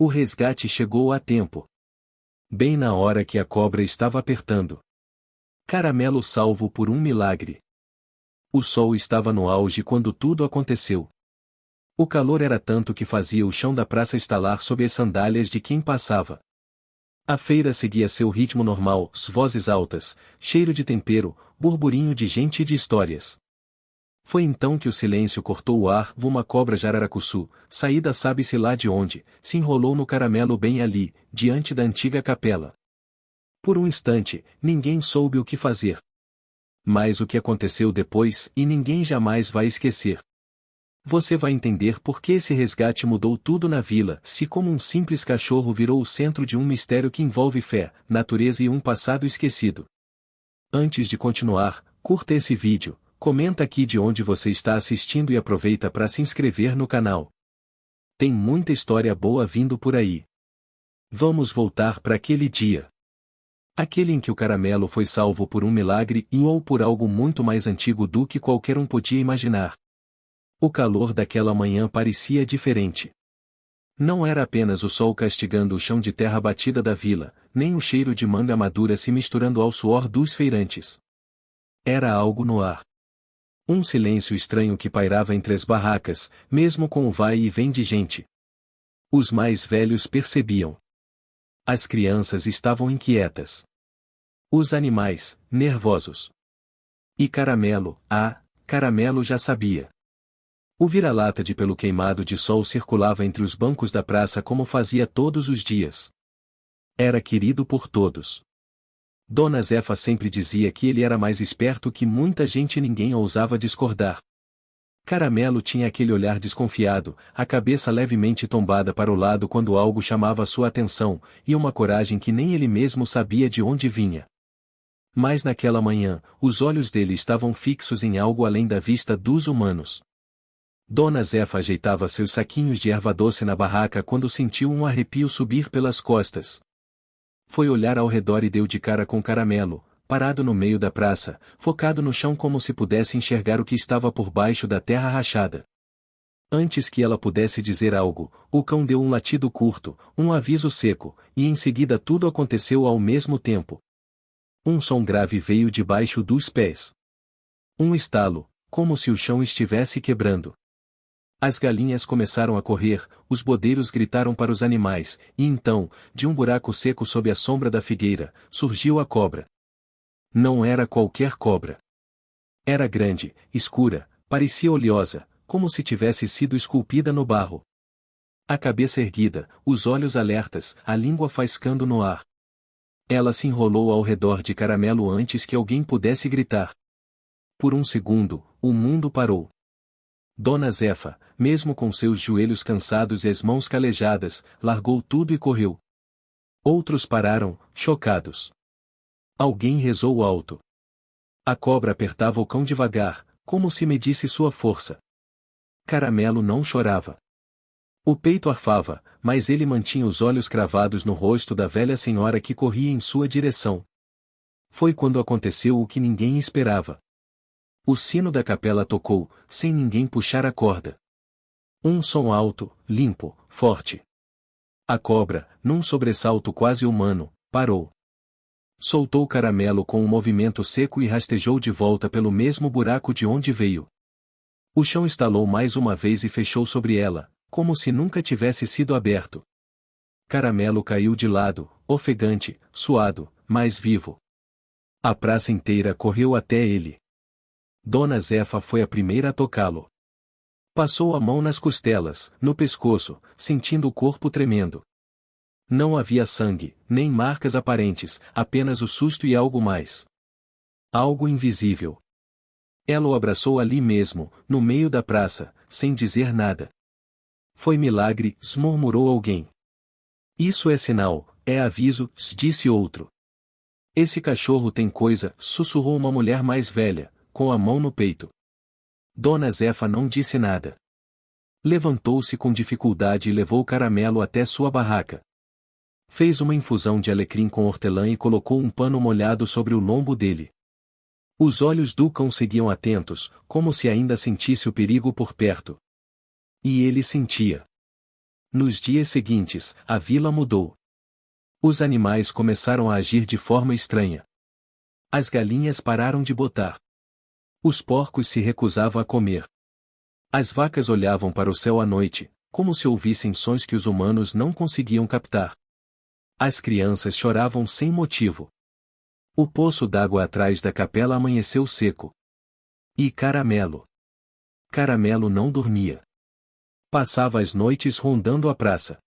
O resgate chegou a tempo. Bem na hora que a cobra estava apertando. Caramelo salvo por um milagre. O sol estava no auge quando tudo aconteceu. O calor era tanto que fazia o chão da praça estalar sob as sandálias de quem passava. A feira seguia seu ritmo normal, vozes altas, cheiro de tempero, burburinho de gente e de histórias. Foi então que o silêncio cortou o ar. Uma cobra jararacuçu, saída sabe-se lá de onde, se enrolou no caramelo bem ali, diante da antiga capela. Por um instante, ninguém soube o que fazer. Mas o que aconteceu depois, e ninguém jamais vai esquecer. Você vai entender por que esse resgate mudou tudo na vila, se como um simples cachorro virou o centro de um mistério que envolve fé, natureza e um passado esquecido. Antes de continuar, curta esse vídeo, comenta aqui de onde você está assistindo e aproveita para se inscrever no canal. Tem muita história boa vindo por aí. Vamos voltar para aquele dia. Aquele em que o caramelo foi salvo por um milagre ou por algo muito mais antigo do que qualquer um podia imaginar. O calor daquela manhã parecia diferente. Não era apenas o sol castigando o chão de terra batida da vila, nem o cheiro de manga madura se misturando ao suor dos feirantes. Era algo no ar. Um silêncio estranho que pairava entre as barracas, mesmo com o vai e vem de gente. Os mais velhos percebiam. As crianças estavam inquietas. Os animais, nervosos. E Caramelo já sabia. O vira-lata de pelo queimado de sol circulava entre os bancos da praça como fazia todos os dias. Era querido por todos. Dona Zefa sempre dizia que ele era mais esperto que muita gente e ninguém ousava discordar. Caramelo tinha aquele olhar desconfiado, a cabeça levemente tombada para o lado quando algo chamava sua atenção, e uma coragem que nem ele mesmo sabia de onde vinha. Mas naquela manhã, os olhos dele estavam fixos em algo além da vista dos humanos. Dona Zefa ajeitava seus saquinhos de erva doce na barraca quando sentiu um arrepio subir pelas costas. Foi olhar ao redor e deu de cara com Caramelo, parado no meio da praça, focado no chão como se pudesse enxergar o que estava por baixo da terra rachada. Antes que ela pudesse dizer algo, o cão deu um latido curto, um aviso seco, e em seguida tudo aconteceu ao mesmo tempo. Um som grave veio debaixo dos pés. Um estalo, como se o chão estivesse quebrando. As galinhas começaram a correr, os bodeiros gritaram para os animais, e então, de um buraco seco sob a sombra da figueira, surgiu a cobra. Não era qualquer cobra. Era grande, escura, parecia oleosa, como se tivesse sido esculpida no barro. A cabeça erguida, os olhos alertas, a língua faiscando no ar. Ela se enrolou ao redor de Caramelo antes que alguém pudesse gritar. Por um segundo, o mundo parou. Dona Zefa, mesmo com seus joelhos cansados e as mãos calejadas, largou tudo e correu. Outros pararam, chocados. Alguém rezou alto. A cobra apertava o cão devagar, como se medisse sua força. Caramelo não chorava. O peito arfava, mas ele mantinha os olhos cravados no rosto da velha senhora que corria em sua direção. Foi quando aconteceu o que ninguém esperava. O sino da capela tocou, sem ninguém puxar a corda. Um som alto, limpo, forte. A cobra, num sobressalto quase humano, parou. Soltou Caramelo com um movimento seco e rastejou de volta pelo mesmo buraco de onde veio. O chão estalou mais uma vez e fechou sobre ela, como se nunca tivesse sido aberto. Caramelo caiu de lado, ofegante, suado, mas vivo. A praça inteira correu até ele. Dona Zefa foi a primeira a tocá-lo. Passou a mão nas costelas, no pescoço, sentindo o corpo tremendo. Não havia sangue, nem marcas aparentes, apenas o susto e algo mais. Algo invisível. Ela o abraçou ali mesmo, no meio da praça, sem dizer nada. Foi milagre, murmurou alguém. Isso é sinal, é aviso, disse outro. Esse cachorro tem coisa, sussurrou uma mulher mais velha, com a mão no peito. Dona Zefa não disse nada. Levantou-se com dificuldade e levou Caramelo até sua barraca. Fez uma infusão de alecrim com hortelã e colocou um pano molhado sobre o lombo dele. Os olhos do cão seguiam atentos, como se ainda sentisse o perigo por perto. E ele sentia. Nos dias seguintes, a vila mudou. Os animais começaram a agir de forma estranha. As galinhas pararam de botar. Os porcos se recusavam a comer. As vacas olhavam para o céu à noite, como se ouvissem sons que os humanos não conseguiam captar. As crianças choravam sem motivo. O poço d'água atrás da capela amanheceu seco. E Caramelo? Caramelo não dormia. Passava as noites rondando a praça.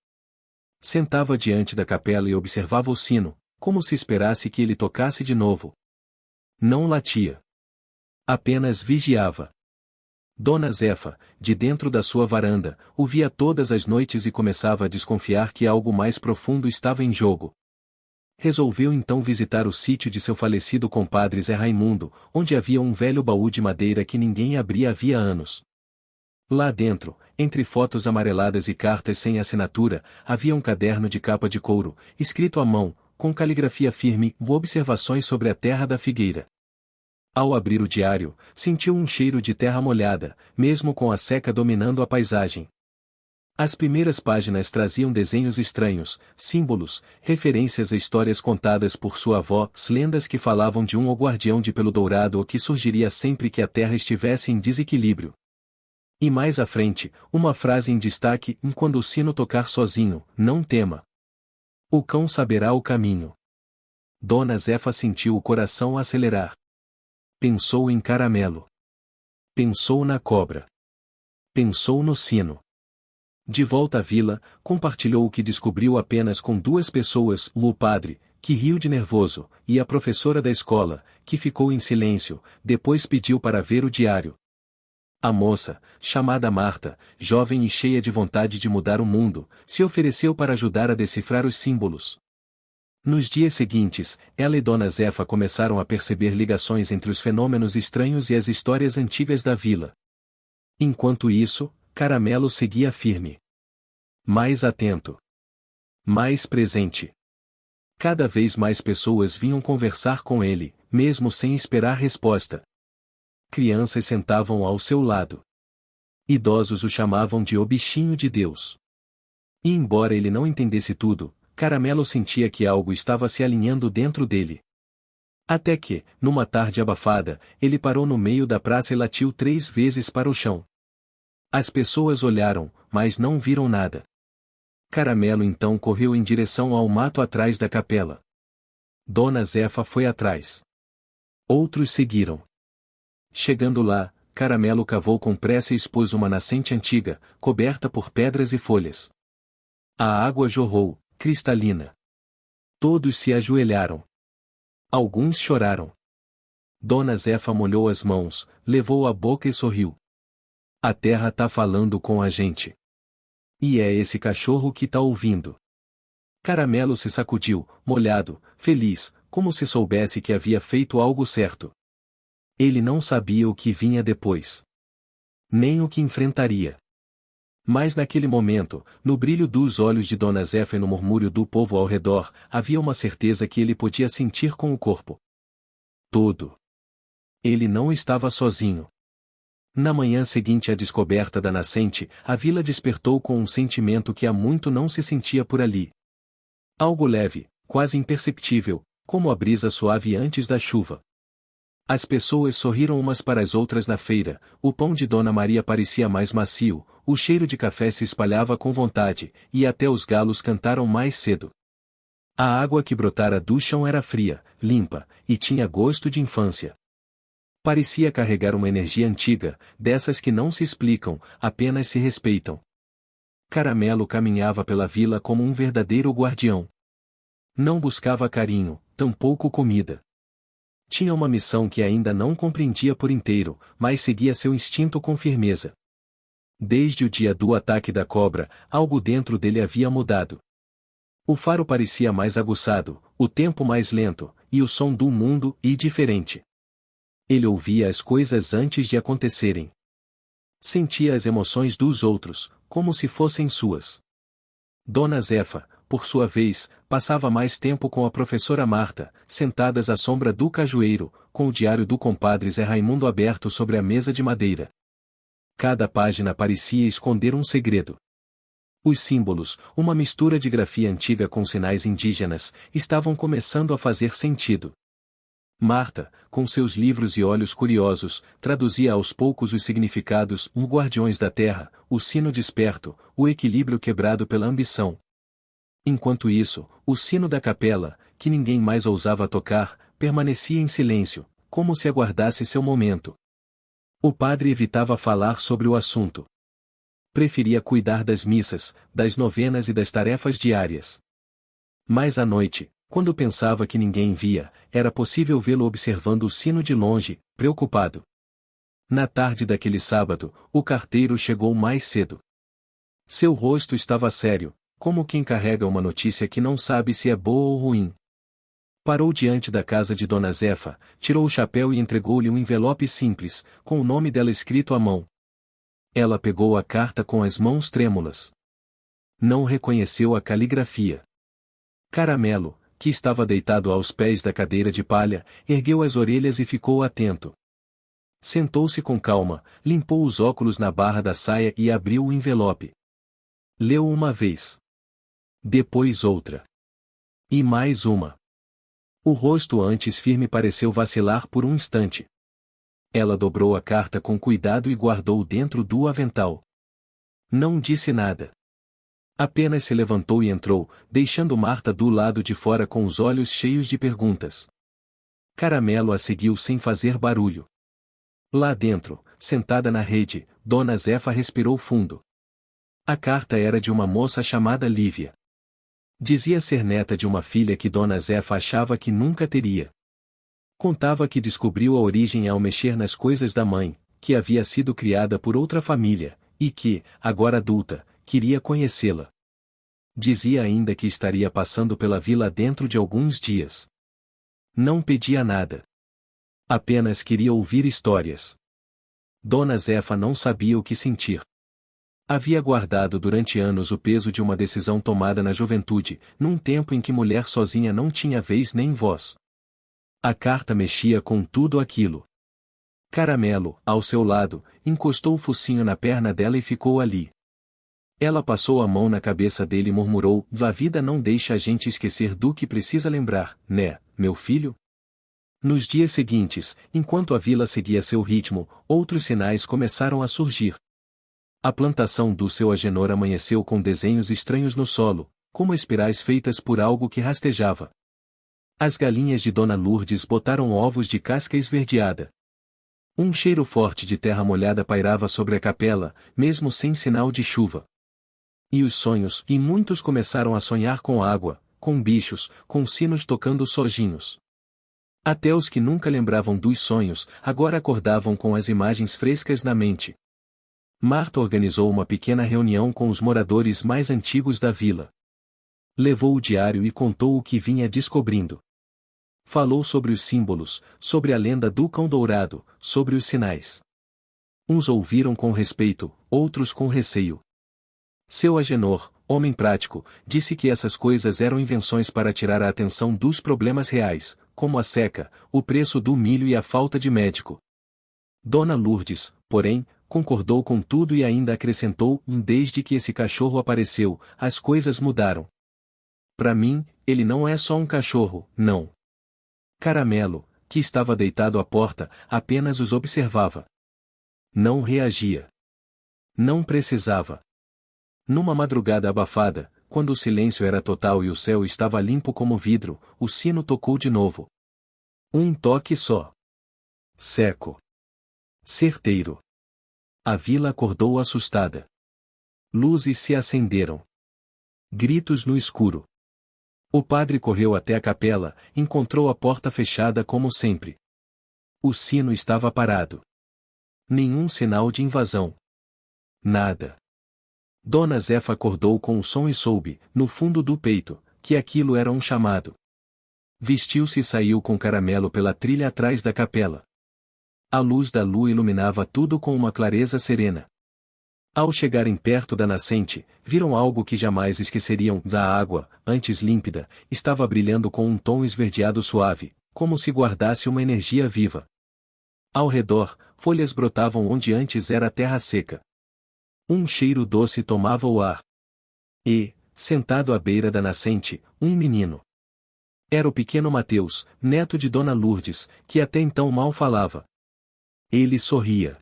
Sentava diante da capela e observava o sino, como se esperasse que ele tocasse de novo. Não latia. Apenas vigiava. Dona Zefa, de dentro da sua varanda, o via todas as noites e começava a desconfiar que algo mais profundo estava em jogo. Resolveu então visitar o sítio de seu falecido compadre Zé Raimundo, onde havia um velho baú de madeira que ninguém abria havia anos. Lá dentro, entre fotos amareladas e cartas sem assinatura, havia um caderno de capa de couro, escrito à mão, com caligrafia firme, observações sobre a terra da figueira. Ao abrir o diário, sentiu um cheiro de terra molhada, mesmo com a seca dominando a paisagem. As primeiras páginas traziam desenhos estranhos, símbolos, referências a histórias contadas por sua avó, lendas que falavam de um guardião de pelo dourado ou que surgiria sempre que a terra estivesse em desequilíbrio. E mais à frente, uma frase em destaque: quando o sino tocar sozinho, não tema. O cão saberá o caminho. Dona Zefa sentiu o coração acelerar. Pensou em Caramelo. Pensou na cobra. Pensou no sino. De volta à vila, compartilhou o que descobriu apenas com duas pessoas, o padre, que riu de nervoso, e a professora da escola, que ficou em silêncio, depois pediu para ver o diário. A moça, chamada Marta, jovem e cheia de vontade de mudar o mundo, se ofereceu para ajudar a decifrar os símbolos. Nos dias seguintes, ela e Dona Zefa começaram a perceber ligações entre os fenômenos estranhos e as histórias antigas da vila. Enquanto isso, Caramelo seguia firme. Mais atento. Mais presente. Cada vez mais pessoas vinham conversar com ele, mesmo sem esperar resposta. Crianças sentavam ao seu lado. Idosos o chamavam de o bichinho de Deus. E embora ele não entendesse tudo, Caramelo sentia que algo estava se alinhando dentro dele. Até que, numa tarde abafada, ele parou no meio da praça e latiu 3 vezes para o chão. As pessoas olharam, mas não viram nada. Caramelo então correu em direção ao mato atrás da capela. Dona Zefa foi atrás. Outros seguiram. Chegando lá, Caramelo cavou com pressa e expôs uma nascente antiga, coberta por pedras e folhas. A água jorrou, cristalina. Todos se ajoelharam. Alguns choraram. Dona Zefa molhou as mãos, levou a boca e sorriu. A terra tá falando com a gente. E é esse cachorro que tá ouvindo. Caramelo se sacudiu, molhado, feliz, como se soubesse que havia feito algo certo. Ele não sabia o que vinha depois. Nem o que enfrentaria. Mas naquele momento, no brilho dos olhos de Dona Zefa e no murmúrio do povo ao redor, havia uma certeza que ele podia sentir com o corpo todo. Ele não estava sozinho. Na manhã seguinte à descoberta da nascente, a vila despertou com um sentimento que há muito não se sentia por ali. Algo leve, quase imperceptível, como a brisa suave antes da chuva. As pessoas sorriram umas para as outras na feira, o pão de Dona Maria parecia mais macio, o cheiro de café se espalhava com vontade, e até os galos cantaram mais cedo. A água que brotara do chão era fria, limpa, e tinha gosto de infância. Parecia carregar uma energia antiga, dessas que não se explicam, apenas se respeitam. Caramelo caminhava pela vila como um verdadeiro guardião. Não buscava carinho, tampouco comida. Tinha uma missão que ainda não compreendia por inteiro, mas seguia seu instinto com firmeza. Desde o dia do ataque da cobra, algo dentro dele havia mudado. O faro parecia mais aguçado, o tempo mais lento, e o som do mundo diferente. Ele ouvia as coisas antes de acontecerem. Sentia as emoções dos outros, como se fossem suas. Dona Zefa, por sua vez, passava mais tempo com a professora Marta, sentadas à sombra do cajueiro, com o diário do compadre Zé Raimundo aberto sobre a mesa de madeira. Cada página parecia esconder um segredo. Os símbolos, uma mistura de grafia antiga com sinais indígenas, estavam começando a fazer sentido. Marta, com seus livros e olhos curiosos, traduzia aos poucos os significados: os guardiões da terra, o sino desperto, o equilíbrio quebrado pela ambição. Enquanto isso, o sino da capela, que ninguém mais ousava tocar, permanecia em silêncio, como se aguardasse seu momento. O padre evitava falar sobre o assunto. Preferia cuidar das missas, das novenas e das tarefas diárias. Mas à noite, quando pensava que ninguém via, era possível vê-lo observando o sino de longe, preocupado. Na tarde daquele sábado, o carteiro chegou mais cedo. Seu rosto estava sério, como quem carrega uma notícia que não sabe se é boa ou ruim. Parou diante da casa de Dona Zefa, tirou o chapéu e entregou-lhe um envelope simples, com o nome dela escrito à mão. Ela pegou a carta com as mãos trêmulas. Não reconheceu a caligrafia. Caramelo, que estava deitado aos pés da cadeira de palha, ergueu as orelhas e ficou atento. Sentou-se com calma, limpou os óculos na barra da saia e abriu o envelope. Leu uma vez. Depois outra. E mais uma. O rosto antes firme pareceu vacilar por um instante. Ela dobrou a carta com cuidado e guardou dentro do avental. Não disse nada. Apenas se levantou e entrou, deixando Marta do lado de fora com os olhos cheios de perguntas. Caramelo a seguiu sem fazer barulho. Lá dentro, sentada na rede, Dona Zefa respirou fundo. A carta era de uma moça chamada Lívia. Dizia ser neta de uma filha que Dona Zefa achava que nunca teria. Contava que descobriu a origem ao mexer nas coisas da mãe, que havia sido criada por outra família, e que, agora adulta, queria conhecê-la. Dizia ainda que estaria passando pela vila dentro de alguns dias. Não pedia nada. Apenas queria ouvir histórias. Dona Zefa não sabia o que sentir. Havia guardado durante anos o peso de uma decisão tomada na juventude, num tempo em que mulher sozinha não tinha vez nem voz. A carta mexia com tudo aquilo. Caramelo, ao seu lado, encostou o focinho na perna dela e ficou ali. Ela passou a mão na cabeça dele e murmurou: "A vida não deixa a gente esquecer do que precisa lembrar, né, meu filho?" Nos dias seguintes, enquanto a vila seguia seu ritmo, outros sinais começaram a surgir. A plantação do seu Agenor amanheceu com desenhos estranhos no solo, como espirais feitas por algo que rastejava. As galinhas de Dona Lourdes botaram ovos de casca esverdeada. Um cheiro forte de terra molhada pairava sobre a capela, mesmo sem sinal de chuva. E os sonhos, e muitos começaram a sonhar com água, com bichos, com sinos tocando sojinhos. Até os que nunca lembravam dos sonhos, agora acordavam com as imagens frescas na mente. Marta organizou uma pequena reunião com os moradores mais antigos da vila. Levou o diário e contou o que vinha descobrindo. Falou sobre os símbolos, sobre a lenda do cão dourado, sobre os sinais. Uns ouviram com respeito, outros com receio. Seu Agenor, homem prático, disse que essas coisas eram invenções para tirar a atenção dos problemas reais, como a seca, o preço do milho e a falta de médico. Dona Lourdes, porém, concordou com tudo e ainda acrescentou: "Desde que esse cachorro apareceu, as coisas mudaram. Para mim, ele não é só um cachorro, não." Caramelo, que estava deitado à porta, apenas os observava. Não reagia. Não precisava. Numa madrugada abafada, quando o silêncio era total e o céu estava limpo como vidro, o sino tocou de novo. Um toque só. Seco. Certeiro. A vila acordou assustada. Luzes se acenderam. Gritos no escuro. O padre correu até a capela, encontrou a porta fechada como sempre. O sino estava parado. Nenhum sinal de invasão. Nada. Dona Zefa acordou com o som e soube, no fundo do peito, que aquilo era um chamado. Vestiu-se e saiu com Caramelo pela trilha atrás da capela. A luz da lua iluminava tudo com uma clareza serena. Ao chegarem perto da nascente, viram algo que jamais esqueceriam: a água, antes límpida, estava brilhando com um tom esverdeado suave, como se guardasse uma energia viva. Ao redor, folhas brotavam onde antes era terra seca. Um cheiro doce tomava o ar. E, sentado à beira da nascente, um menino. Era o pequeno Mateus, neto de Dona Lourdes, que até então mal falava. Ele sorria.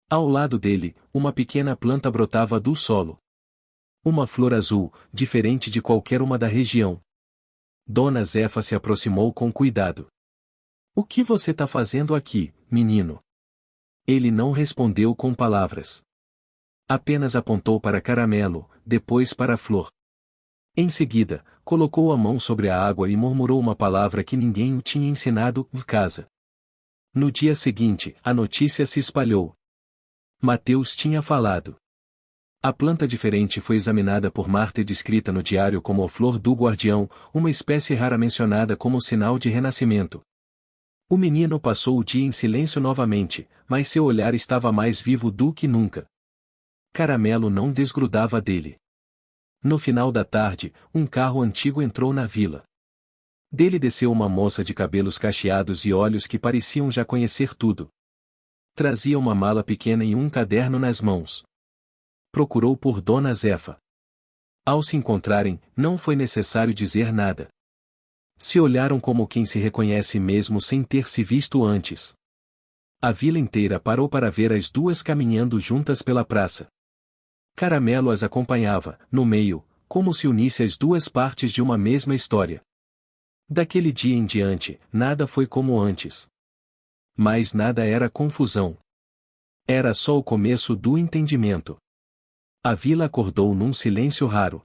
Ao lado dele, uma pequena planta brotava do solo. Uma flor azul, diferente de qualquer uma da região. Dona Zefa se aproximou com cuidado. O que você está fazendo aqui, menino? Ele não respondeu com palavras. Apenas apontou para Caramelo, depois para a flor. Em seguida, colocou a mão sobre a água e murmurou uma palavra que ninguém o tinha ensinado em casa. No dia seguinte, a notícia se espalhou. Mateus tinha falado. A planta diferente foi examinada por Marta e descrita no diário como a flor do guardião, uma espécie rara mencionada como sinal de renascimento. O menino passou o dia em silêncio novamente, mas seu olhar estava mais vivo do que nunca. Caramelo não desgrudava dele. No final da tarde, um carro antigo entrou na vila. Dele desceu uma moça de cabelos cacheados e olhos que pareciam já conhecer tudo. Trazia uma mala pequena e um caderno nas mãos. Procurou por Dona Zefa. Ao se encontrarem, não foi necessário dizer nada. Se olharam como quem se reconhece mesmo sem ter se visto antes. A vila inteira parou para ver as duas caminhando juntas pela praça. Caramelo as acompanhava, no meio, como se unisse as duas partes de uma mesma história. Daquele dia em diante, nada foi como antes. Mas nada era confusão. Era só o começo do entendimento. A vila acordou num silêncio raro.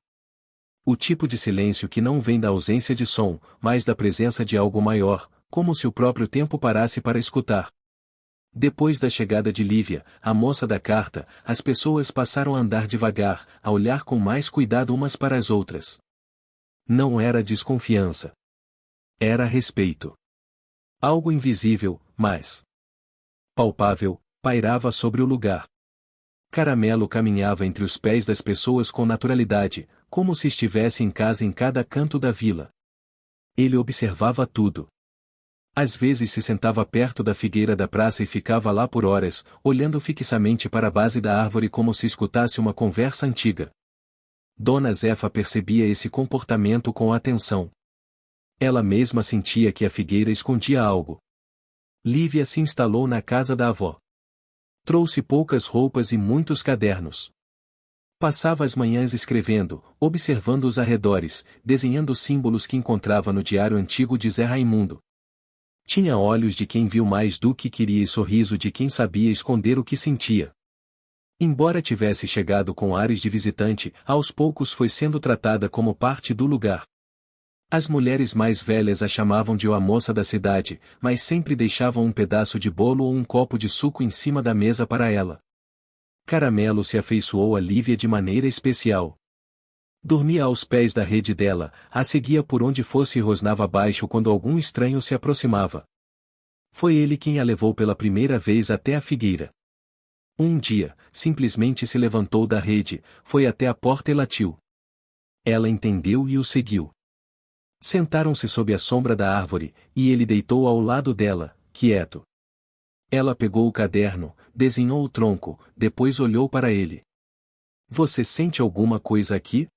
O tipo de silêncio que não vem da ausência de som, mas da presença de algo maior, como se o próprio tempo parasse para escutar. Depois da chegada de Lívia, a moça da carta, as pessoas passaram a andar devagar, a olhar com mais cuidado umas para as outras. Não era desconfiança. Era respeito. Algo invisível, mas palpável, pairava sobre o lugar. Caramelo caminhava entre os pés das pessoas com naturalidade, como se estivesse em casa em cada canto da vila. Ele observava tudo. Às vezes se sentava perto da figueira da praça e ficava lá por horas, olhando fixamente para a base da árvore como se escutasse uma conversa antiga. Dona Zefa percebia esse comportamento com atenção. Ela mesma sentia que a figueira escondia algo. Lívia se instalou na casa da avó. Trouxe poucas roupas e muitos cadernos. Passava as manhãs escrevendo, observando os arredores, desenhando símbolos que encontrava no diário antigo de Zé Raimundo. Tinha olhos de quem viu mais do que queria e sorriso de quem sabia esconder o que sentia. Embora tivesse chegado com ares de visitante, aos poucos foi sendo tratada como parte do lugar. As mulheres mais velhas a chamavam de a moça da cidade, mas sempre deixavam um pedaço de bolo ou um copo de suco em cima da mesa para ela. Caramelo se afeiçoou a Lívia de maneira especial. Dormia aos pés da rede dela, a seguia por onde fosse e rosnava baixo quando algum estranho se aproximava. Foi ele quem a levou pela primeira vez até a figueira. Um dia, simplesmente se levantou da rede, foi até a porta e latiu. Ela entendeu e o seguiu. Sentaram-se sob a sombra da árvore, e ele deitou ao lado dela, quieto. Ela pegou o caderno, desenhou o tronco, depois olhou para ele. Você sente alguma coisa aqui?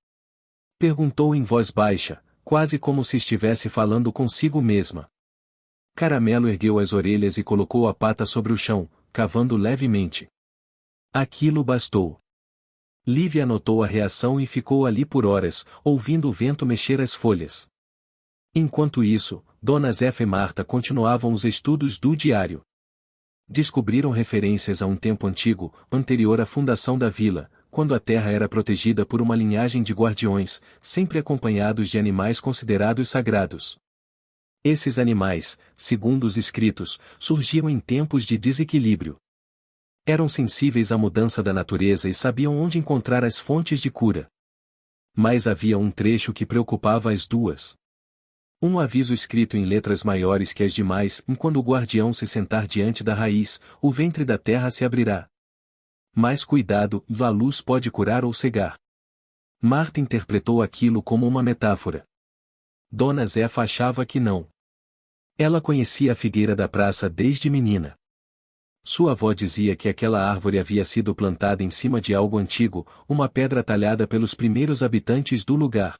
Perguntou em voz baixa, quase como se estivesse falando consigo mesma. Caramelo ergueu as orelhas e colocou a pata sobre o chão, cavando levemente. Aquilo bastou. Lívia notou a reação e ficou ali por horas, ouvindo o vento mexer as folhas. Enquanto isso, Dona Zefa e Marta continuavam os estudos do diário. Descobriram referências a um tempo antigo, anterior à fundação da vila, quando a terra era protegida por uma linhagem de guardiões, sempre acompanhados de animais considerados sagrados. Esses animais, segundo os escritos, surgiam em tempos de desequilíbrio. Eram sensíveis à mudança da natureza e sabiam onde encontrar as fontes de cura. Mas havia um trecho que preocupava as duas. Um aviso escrito em letras maiores que as demais, quando o guardião se sentar diante da raiz, o ventre da terra se abrirá. Mas cuidado, a luz pode curar ou cegar. Marta interpretou aquilo como uma metáfora. Dona Zefa achava que não. Ela conhecia a figueira da praça desde menina. Sua avó dizia que aquela árvore havia sido plantada em cima de algo antigo, uma pedra talhada pelos primeiros habitantes do lugar.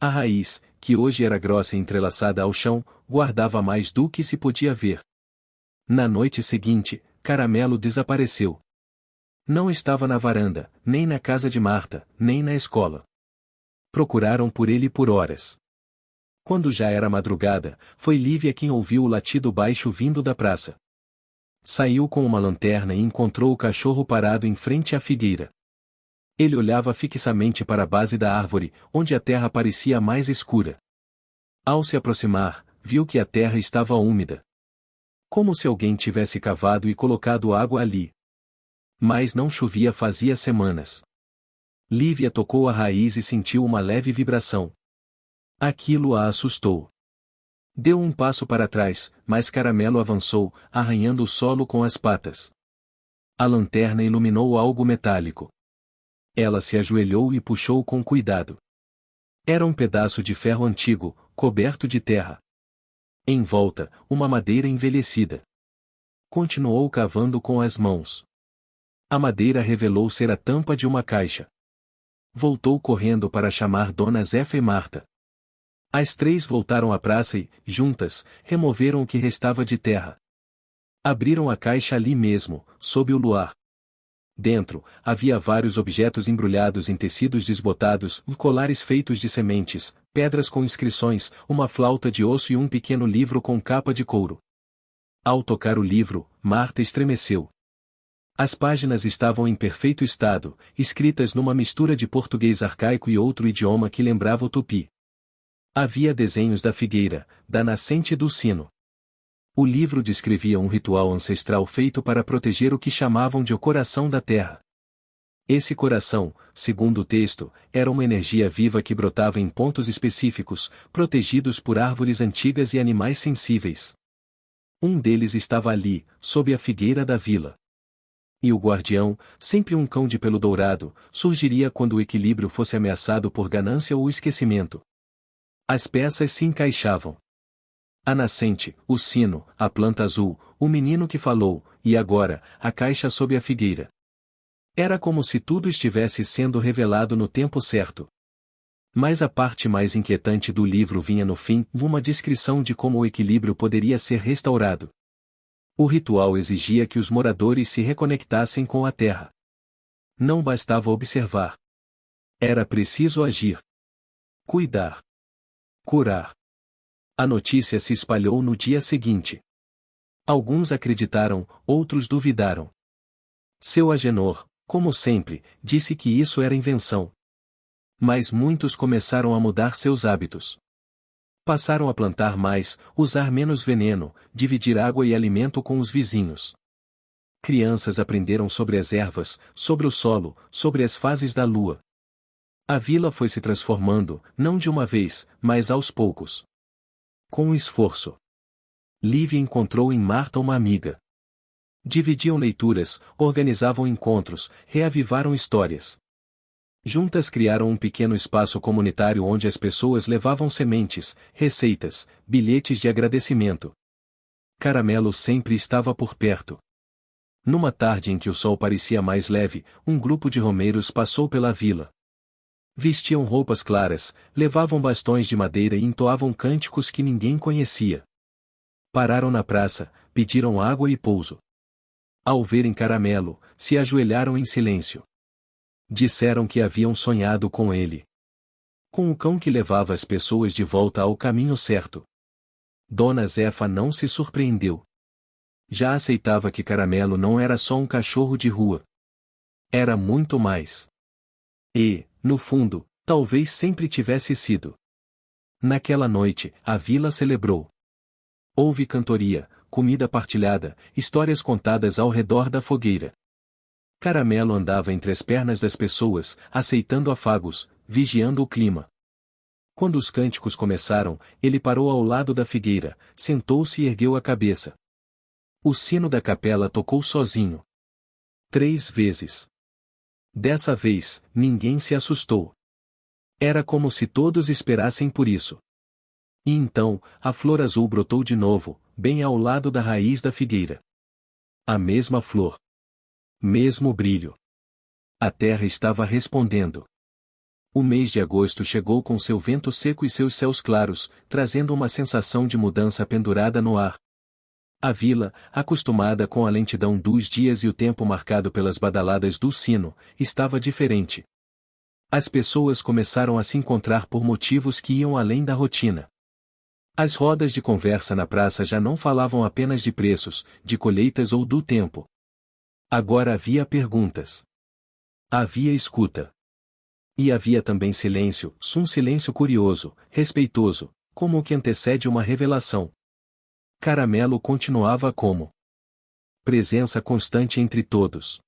A raiz, que hoje era grossa e entrelaçada ao chão, guardava mais do que se podia ver. Na noite seguinte, Caramelo desapareceu. Não estava na varanda, nem na casa de Marta, nem na escola. Procuraram por ele por horas. Quando já era madrugada, foi Lívia quem ouviu o latido baixo vindo da praça. Saiu com uma lanterna e encontrou o cachorro parado em frente à figueira. Ele olhava fixamente para a base da árvore, onde a terra parecia mais escura. Ao se aproximar, viu que a terra estava úmida. Como se alguém tivesse cavado e colocado água ali. Mas não chovia fazia semanas. Lívia tocou a raiz e sentiu uma leve vibração. Aquilo a assustou. Deu um passo para trás, mas Caramelo avançou, arranhando o solo com as patas. A lanterna iluminou algo metálico. Ela se ajoelhou e puxou com cuidado. Era um pedaço de ferro antigo, coberto de terra. Em volta, uma madeira envelhecida. Continuou cavando com as mãos. A madeira revelou ser a tampa de uma caixa. Voltou correndo para chamar Dona Zefa e Marta. As três voltaram à praça e, juntas, removeram o que restava de terra. Abriram a caixa ali mesmo, sob o luar. Dentro, havia vários objetos embrulhados em tecidos desbotados, colares feitos de sementes, pedras com inscrições, uma flauta de osso e um pequeno livro com capa de couro. Ao tocar o livro, Marta estremeceu. As páginas estavam em perfeito estado, escritas numa mistura de português arcaico e outro idioma que lembrava o tupi. Havia desenhos da figueira, da nascente do sino. O livro descrevia um ritual ancestral feito para proteger o que chamavam de o coração da terra. Esse coração, segundo o texto, era uma energia viva que brotava em pontos específicos, protegidos por árvores antigas e animais sensíveis. Um deles estava ali, sob a figueira da vila. E o guardião, sempre um cão de pelo dourado, surgiria quando o equilíbrio fosse ameaçado por ganância ou esquecimento. As peças se encaixavam. A nascente, o sino, a planta azul, o menino que falou, e agora, a caixa sob a figueira. Era como se tudo estivesse sendo revelado no tempo certo. Mas a parte mais inquietante do livro vinha no fim, uma descrição de como o equilíbrio poderia ser restaurado. O ritual exigia que os moradores se reconectassem com a terra. Não bastava observar. Era preciso agir. Cuidar. Curar. A notícia se espalhou no dia seguinte. Alguns acreditaram, outros duvidaram. Seu Agenor, como sempre, disse que isso era invenção. Mas muitos começaram a mudar seus hábitos. Passaram a plantar mais, usar menos veneno, dividir água e alimento com os vizinhos. Crianças aprenderam sobre as ervas, sobre o solo, sobre as fases da lua. A vila foi se transformando, não de uma vez, mas aos poucos. Com esforço. Lívia encontrou em Marta uma amiga. Dividiam leituras, organizavam encontros, reavivaram histórias. Juntas criaram um pequeno espaço comunitário onde as pessoas levavam sementes, receitas, bilhetes de agradecimento. Caramelo sempre estava por perto. Numa tarde em que o sol parecia mais leve, um grupo de romeiros passou pela vila. Vestiam roupas claras, levavam bastões de madeira e entoavam cânticos que ninguém conhecia. Pararam na praça, pediram água e pouso. Ao verem Caramelo, se ajoelharam em silêncio. Disseram que haviam sonhado com ele. Com o cão que levava as pessoas de volta ao caminho certo. Dona Zefa não se surpreendeu. Já aceitava que Caramelo não era só um cachorro de rua. Era muito mais. E, no fundo, talvez sempre tivesse sido. Naquela noite, a vila celebrou. Houve cantoria, comida partilhada, histórias contadas ao redor da fogueira. Caramelo andava entre as pernas das pessoas, aceitando afagos, vigiando o clima. Quando os cânticos começaram, ele parou ao lado da figueira, sentou-se e ergueu a cabeça. O sino da capela tocou sozinho. 3 vezes. Dessa vez, ninguém se assustou. Era como se todos esperassem por isso. E então, a flor azul brotou de novo, bem ao lado da raiz da figueira. A mesma flor. Mesmo brilho. A terra estava respondendo. O mês de agosto chegou com seu vento seco e seus céus claros, trazendo uma sensação de mudança pendurada no ar. A vila, acostumada com a lentidão dos dias e o tempo marcado pelas badaladas do sino, estava diferente. As pessoas começaram a se encontrar por motivos que iam além da rotina. As rodas de conversa na praça já não falavam apenas de preços, de colheitas ou do tempo. Agora havia perguntas. Havia escuta. E havia também silêncio, um silêncio curioso, respeitoso, como o que antecede uma revelação. Caramelo continuava como presença constante entre todos.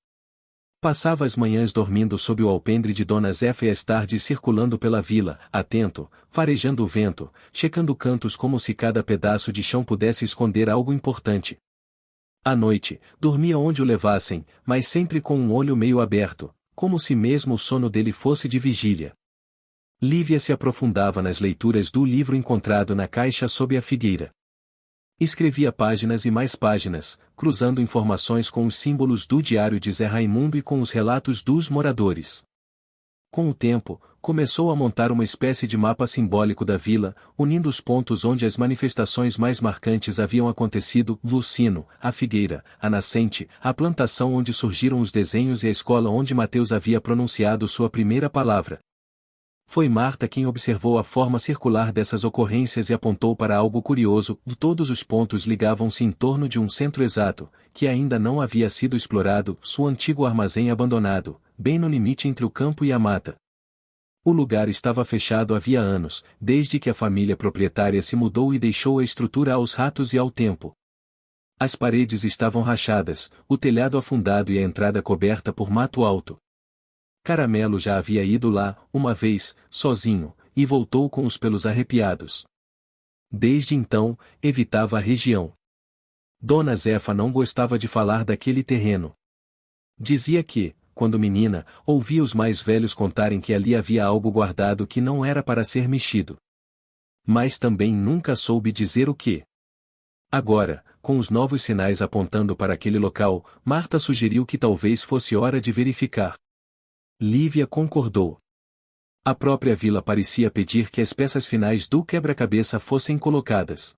Passava as manhãs dormindo sob o alpendre de Dona Zefa e as tardes circulando pela vila, atento, farejando o vento, checando cantos como se cada pedaço de chão pudesse esconder algo importante. À noite, dormia onde o levassem, mas sempre com um olho meio aberto, como se mesmo o sono dele fosse de vigília. Lívia se aprofundava nas leituras do livro encontrado na caixa sob a figueira. Escrevia páginas e mais páginas, cruzando informações com os símbolos do diário de Zé Raimundo e com os relatos dos moradores. Com o tempo, começou a montar uma espécie de mapa simbólico da vila, unindo os pontos onde as manifestações mais marcantes haviam acontecido: o sino, a figueira, a nascente, a plantação onde surgiram os desenhos e a escola onde Mateus havia pronunciado sua primeira palavra. Foi Marta quem observou a forma circular dessas ocorrências e apontou para algo curioso: todos os pontos ligavam-se em torno de um centro exato, que ainda não havia sido explorado, seu antigo armazém abandonado, bem no limite entre o campo e a mata. O lugar estava fechado havia anos, desde que a família proprietária se mudou e deixou a estrutura aos ratos e ao tempo. As paredes estavam rachadas, o telhado afundado e a entrada coberta por mato alto. Caramelo já havia ido lá, uma vez, sozinho, e voltou com os pelos arrepiados. Desde então, evitava a região. Dona Zefa não gostava de falar daquele terreno. Dizia que, quando menina, ouvia os mais velhos contarem que ali havia algo guardado que não era para ser mexido. Mas também nunca soube dizer o que. Agora, com os novos sinais apontando para aquele local, Marta sugeriu que talvez fosse hora de verificar. Lívia concordou. A própria vila parecia pedir que as peças finais do quebra-cabeça fossem colocadas.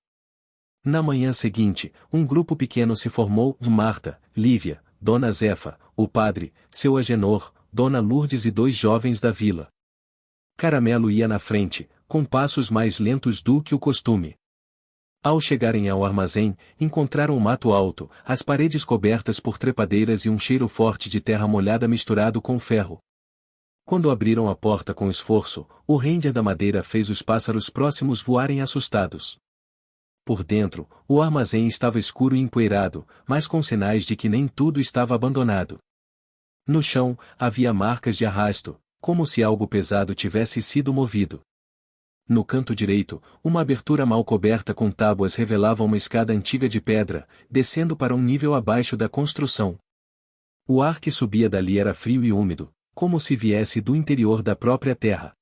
Na manhã seguinte, um grupo pequeno se formou: Marta, Lívia, Dona Zefa, o padre, seu Agenor, Dona Lourdes e 2 jovens da vila. Caramelo ia na frente, com passos mais lentos do que o costume. Ao chegarem ao armazém, encontraram o mato alto, as paredes cobertas por trepadeiras e um cheiro forte de terra molhada misturado com ferro. Quando abriram a porta com esforço, o render da madeira fez os pássaros próximos voarem assustados. Por dentro, o armazém estava escuro e empoeirado, mas com sinais de que nem tudo estava abandonado. No chão, havia marcas de arrasto, como se algo pesado tivesse sido movido. No canto direito, uma abertura mal coberta com tábuas revelava uma escada antiga de pedra, descendo para um nível abaixo da construção. O ar que subia dali era frio e úmido, como se viesse do interior da própria terra.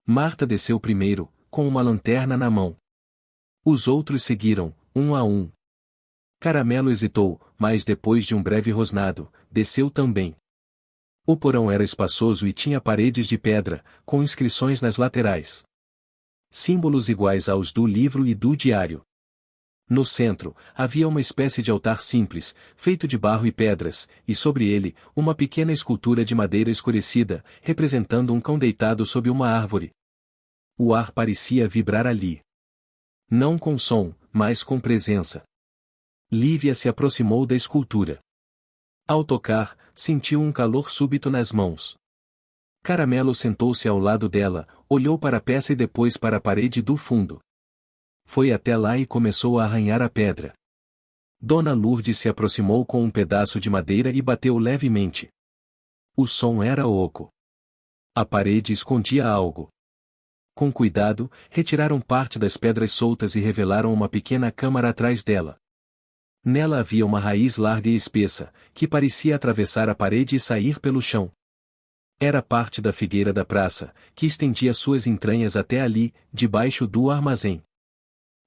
Marta desceu primeiro, com uma lanterna na mão. Os outros seguiram, um a um. Caramelo hesitou, mas depois de um breve rosnado, desceu também. O porão era espaçoso e tinha paredes de pedra, com inscrições nas laterais. Símbolos iguais aos do livro e do diário. No centro, havia uma espécie de altar simples, feito de barro e pedras, e sobre ele, uma pequena escultura de madeira escurecida, representando um cão deitado sob uma árvore. O ar parecia vibrar ali. Não com som, mas com presença. Lívia se aproximou da escultura. Ao tocar, sentiu um calor súbito nas mãos. Caramelo sentou-se ao lado dela, olhou para a peça e depois para a parede do fundo. Foi até lá e começou a arranhar a pedra. Dona Lourdes se aproximou com um pedaço de madeira e bateu levemente. O som era oco. A parede escondia algo. Com cuidado, retiraram parte das pedras soltas e revelaram uma pequena câmara atrás dela. Nela havia uma raiz larga e espessa, que parecia atravessar a parede e sair pelo chão. Era parte da figueira da praça, que estendia suas entranhas até ali, debaixo do armazém.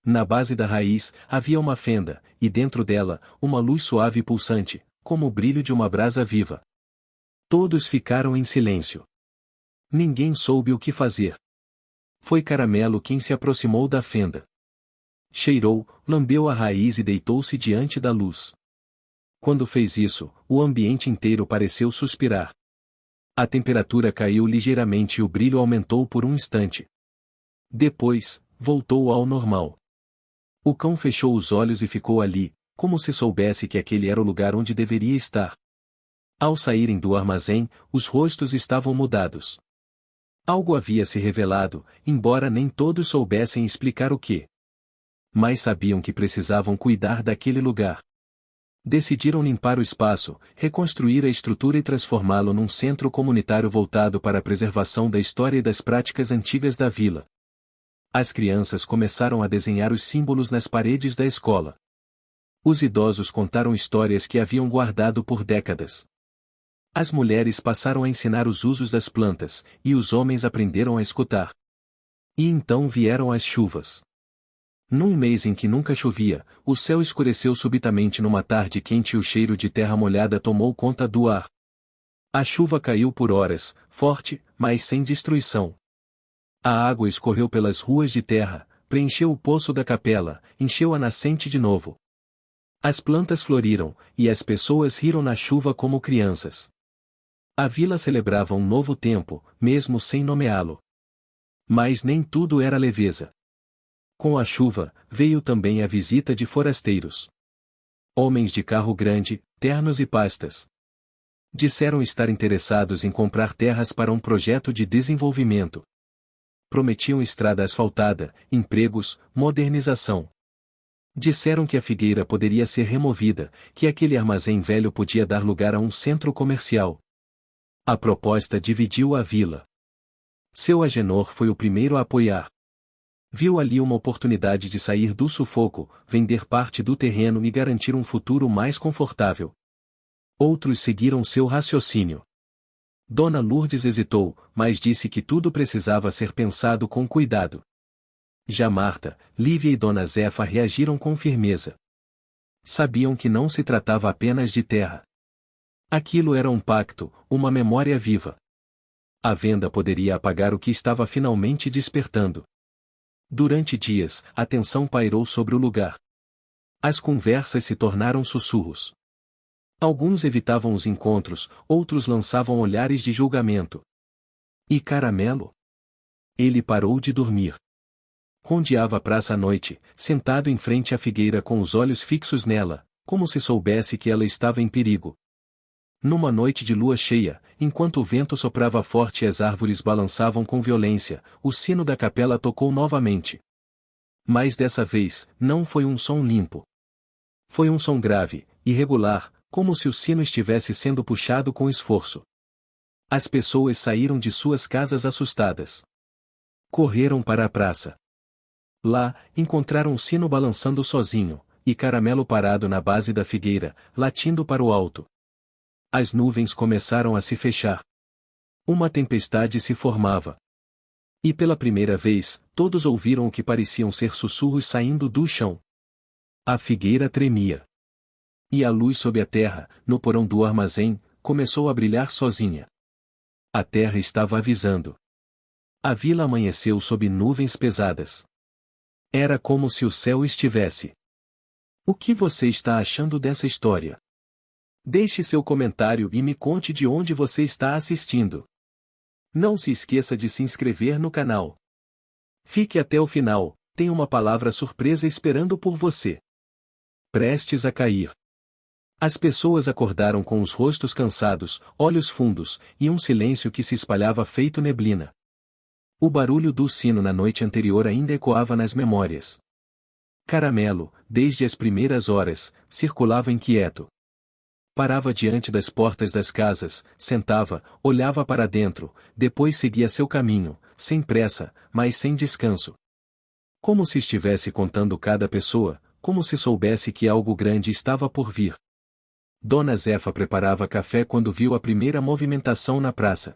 Na base da raiz, havia uma fenda, e dentro dela, uma luz suave e pulsante, como o brilho de uma brasa viva. Todos ficaram em silêncio. Ninguém soube o que fazer. Foi Caramelo quem se aproximou da fenda. Cheirou, lambeu a raiz e deitou-se diante da luz. Quando fez isso, o ambiente inteiro pareceu suspirar. A temperatura caiu ligeiramente e o brilho aumentou por um instante. Depois, voltou ao normal. O cão fechou os olhos e ficou ali, como se soubesse que aquele era o lugar onde deveria estar. Ao saírem do armazém, os rostos estavam mudados. Algo havia se revelado, embora nem todos soubessem explicar o que. Mas sabiam que precisavam cuidar daquele lugar. Decidiram limpar o espaço, reconstruir a estrutura e transformá-lo num centro comunitário voltado para a preservação da história e das práticas antigas da vila. As crianças começaram a desenhar os símbolos nas paredes da escola. Os idosos contaram histórias que haviam guardado por décadas. As mulheres passaram a ensinar os usos das plantas, e os homens aprenderam a escutar. E então vieram as chuvas. Num mês em que nunca chovia, o céu escureceu subitamente numa tarde quente e o cheiro de terra molhada tomou conta do ar. A chuva caiu por horas, forte, mas sem destruição. A água escorreu pelas ruas de terra, preencheu o poço da capela, encheu a nascente de novo. As plantas floriram, e as pessoas riram na chuva como crianças. A vila celebrava um novo tempo, mesmo sem nomeá-lo. Mas nem tudo era leveza. Com a chuva, veio também a visita de forasteiros. Homens de carro grande, ternos e pastas. Disseram estar interessados em comprar terras para um projeto de desenvolvimento. Prometiam estrada asfaltada, empregos, modernização. Disseram que a figueira poderia ser removida, que aquele armazém velho podia dar lugar a um centro comercial. A proposta dividiu a vila. Seu Agenor foi o primeiro a apoiar. Viu ali uma oportunidade de sair do sufoco, vender parte do terreno e garantir um futuro mais confortável. Outros seguiram seu raciocínio. Dona Lourdes hesitou, mas disse que tudo precisava ser pensado com cuidado. Já Marta, Lívia e Dona Zefa reagiram com firmeza. Sabiam que não se tratava apenas de terra. Aquilo era um pacto, uma memória viva. A venda poderia apagar o que estava finalmente despertando. Durante dias, a tensão pairou sobre o lugar. As conversas se tornaram sussurros. Alguns evitavam os encontros, outros lançavam olhares de julgamento. E Caramelo? Ele parou de dormir. Rondeava a praça à noite, sentado em frente à figueira com os olhos fixos nela, como se soubesse que ela estava em perigo. Numa noite de lua cheia, enquanto o vento soprava forte e as árvores balançavam com violência, o sino da capela tocou novamente. Mas dessa vez, não foi um som limpo. Foi um som grave, irregular, como se o sino estivesse sendo puxado com esforço. As pessoas saíram de suas casas assustadas. Correram para a praça. Lá, encontraram o sino balançando sozinho, e Caramelo parado na base da figueira, latindo para o alto. As nuvens começaram a se fechar. Uma tempestade se formava. E pela primeira vez, todos ouviram o que pareciam ser sussurros saindo do chão. A figueira tremia. E a luz sob a terra, no porão do armazém, começou a brilhar sozinha. A terra estava avisando. A vila amanheceu sob nuvens pesadas. Era como se o céu estivesse. O que você está achando dessa história? Deixe seu comentário e me conte de onde você está assistindo. Não se esqueça de se inscrever no canal. Fique até o final, tem uma palavra surpresa esperando por você. Prestes a cair. As pessoas acordaram com os rostos cansados, olhos fundos, e um silêncio que se espalhava feito neblina. O barulho do sino na noite anterior ainda ecoava nas memórias. Caramelo, desde as primeiras horas, circulava inquieto. Parava diante das portas das casas, sentava, olhava para dentro, depois seguia seu caminho, sem pressa, mas sem descanso. Como se estivesse contando cada pessoa, como se soubesse que algo grande estava por vir. Dona Zefa preparava café quando viu a primeira movimentação na praça.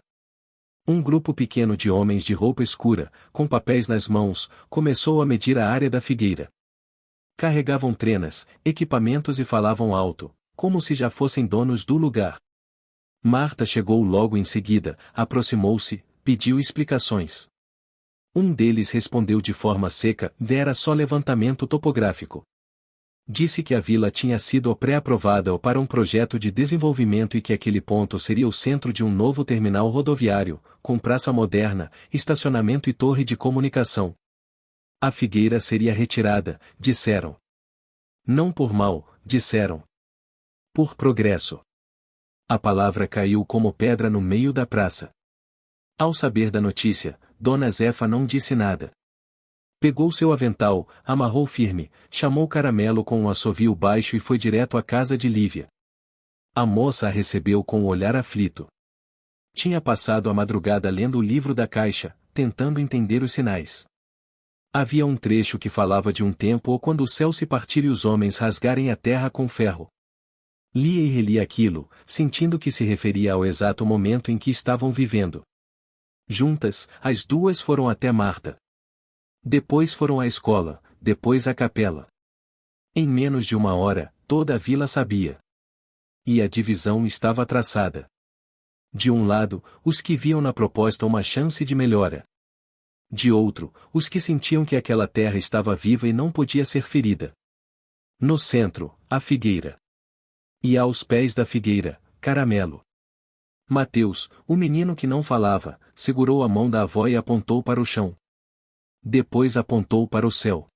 Um grupo pequeno de homens de roupa escura, com papéis nas mãos, começou a medir a área da figueira. Carregavam trenas, equipamentos e falavam alto, como se já fossem donos do lugar. Marta chegou logo em seguida, aproximou-se, pediu explicações. Um deles respondeu de forma seca: era só levantamento topográfico. Disse que a vila tinha sido pré-aprovada para um projeto de desenvolvimento e que aquele ponto seria o centro de um novo terminal rodoviário, com praça moderna, estacionamento e torre de comunicação. A figueira seria retirada, disseram. Não por mal, disseram. Por progresso. A palavra caiu como pedra no meio da praça. Ao saber da notícia, Dona Zefa não disse nada. Pegou seu avental, amarrou firme, chamou Caramelo com um assovio baixo e foi direto à casa de Lívia. A moça a recebeu com o olhar aflito. Tinha passado a madrugada lendo o livro da caixa, tentando entender os sinais. Havia um trecho que falava de um tempo ou quando o céu se partir e os homens rasgarem a terra com ferro. Lia e relia aquilo, sentindo que se referia ao exato momento em que estavam vivendo. Juntas, as duas foram até Marta. Depois foram à escola, depois à capela. Em menos de uma hora, toda a vila sabia. E a divisão estava traçada. De um lado, os que viam na proposta uma chance de melhora. De outro, os que sentiam que aquela terra estava viva e não podia ser ferida. No centro, a figueira. E aos pés da figueira, Caramelo. Mateus, o menino que não falava, segurou a mão da avó e apontou para o chão. Depois apontou para o céu.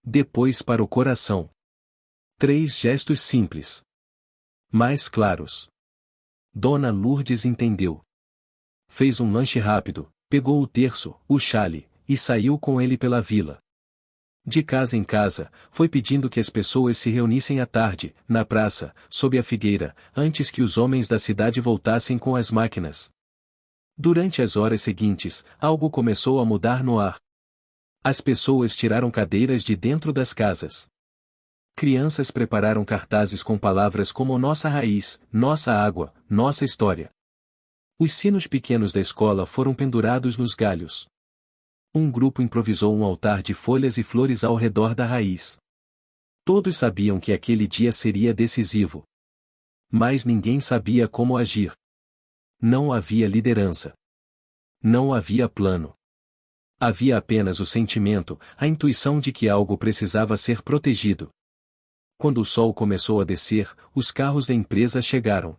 Depois para o coração. 3 gestos simples. Mais claros. Dona Lourdes entendeu. Fez um lanche rápido, pegou o terço, o chale, e saiu com ele pela vila. De casa em casa, foi pedindo que as pessoas se reunissem à tarde, na praça, sob a figueira, antes que os homens da cidade voltassem com as máquinas. Durante as horas seguintes, algo começou a mudar no ar. As pessoas tiraram cadeiras de dentro das casas. Crianças prepararam cartazes com palavras como nossa raiz, nossa água, nossa história. Os sinos pequenos da escola foram pendurados nos galhos. Um grupo improvisou um altar de folhas e flores ao redor da raiz. Todos sabiam que aquele dia seria decisivo. Mas ninguém sabia como agir. Não havia liderança. Não havia plano. Havia apenas o sentimento, a intuição de que algo precisava ser protegido. Quando o sol começou a descer, os carros da empresa chegaram.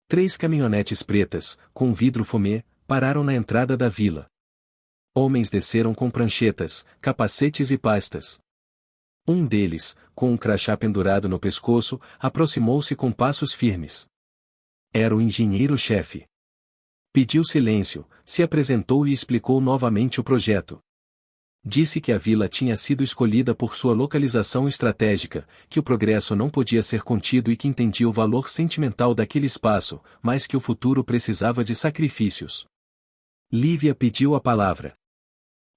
3 caminhonetes pretas, com vidro fumê, pararam na entrada da vila. Homens desceram com pranchetas, capacetes e pastas. Um deles, com um crachá pendurado no pescoço, aproximou-se com passos firmes. Era o engenheiro-chefe. Pediu silêncio, se apresentou e explicou novamente o projeto. Disse que a vila tinha sido escolhida por sua localização estratégica, que o progresso não podia ser contido e que entendia o valor sentimental daquele espaço, mas que o futuro precisava de sacrifícios. Lívia pediu a palavra.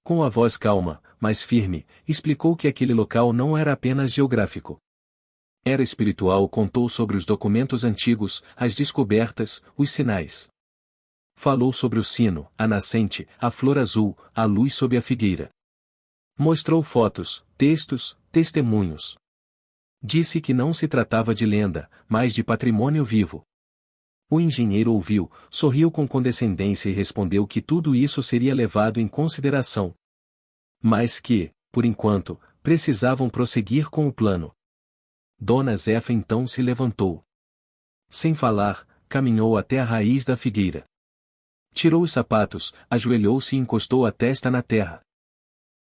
Com a voz calma, mas firme, explicou que aquele local não era apenas geográfico. Era espiritual. Contou sobre os documentos antigos, as descobertas, os sinais. Falou sobre o sino, a nascente, a flor azul, a luz sob a figueira. Mostrou fotos, textos, testemunhos. Disse que não se tratava de lenda, mas de patrimônio vivo. O engenheiro ouviu, sorriu com condescendência e respondeu que tudo isso seria levado em consideração. Mas que, por enquanto, precisavam prosseguir com o plano. Dona Zefa então se levantou. Sem falar, caminhou até a raiz da figueira. Tirou os sapatos, ajoelhou-se e encostou a testa na terra.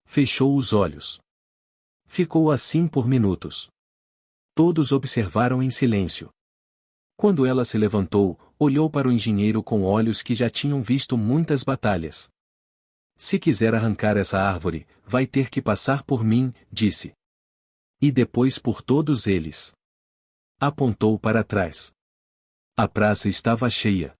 Fechou os olhos. Ficou assim por minutos. Todos observaram em silêncio. Quando ela se levantou, olhou para o engenheiro com olhos que já tinham visto muitas batalhas. Se quiser arrancar essa árvore, vai ter que passar por mim, disse. E depois por todos eles. Apontou para trás. A praça estava cheia.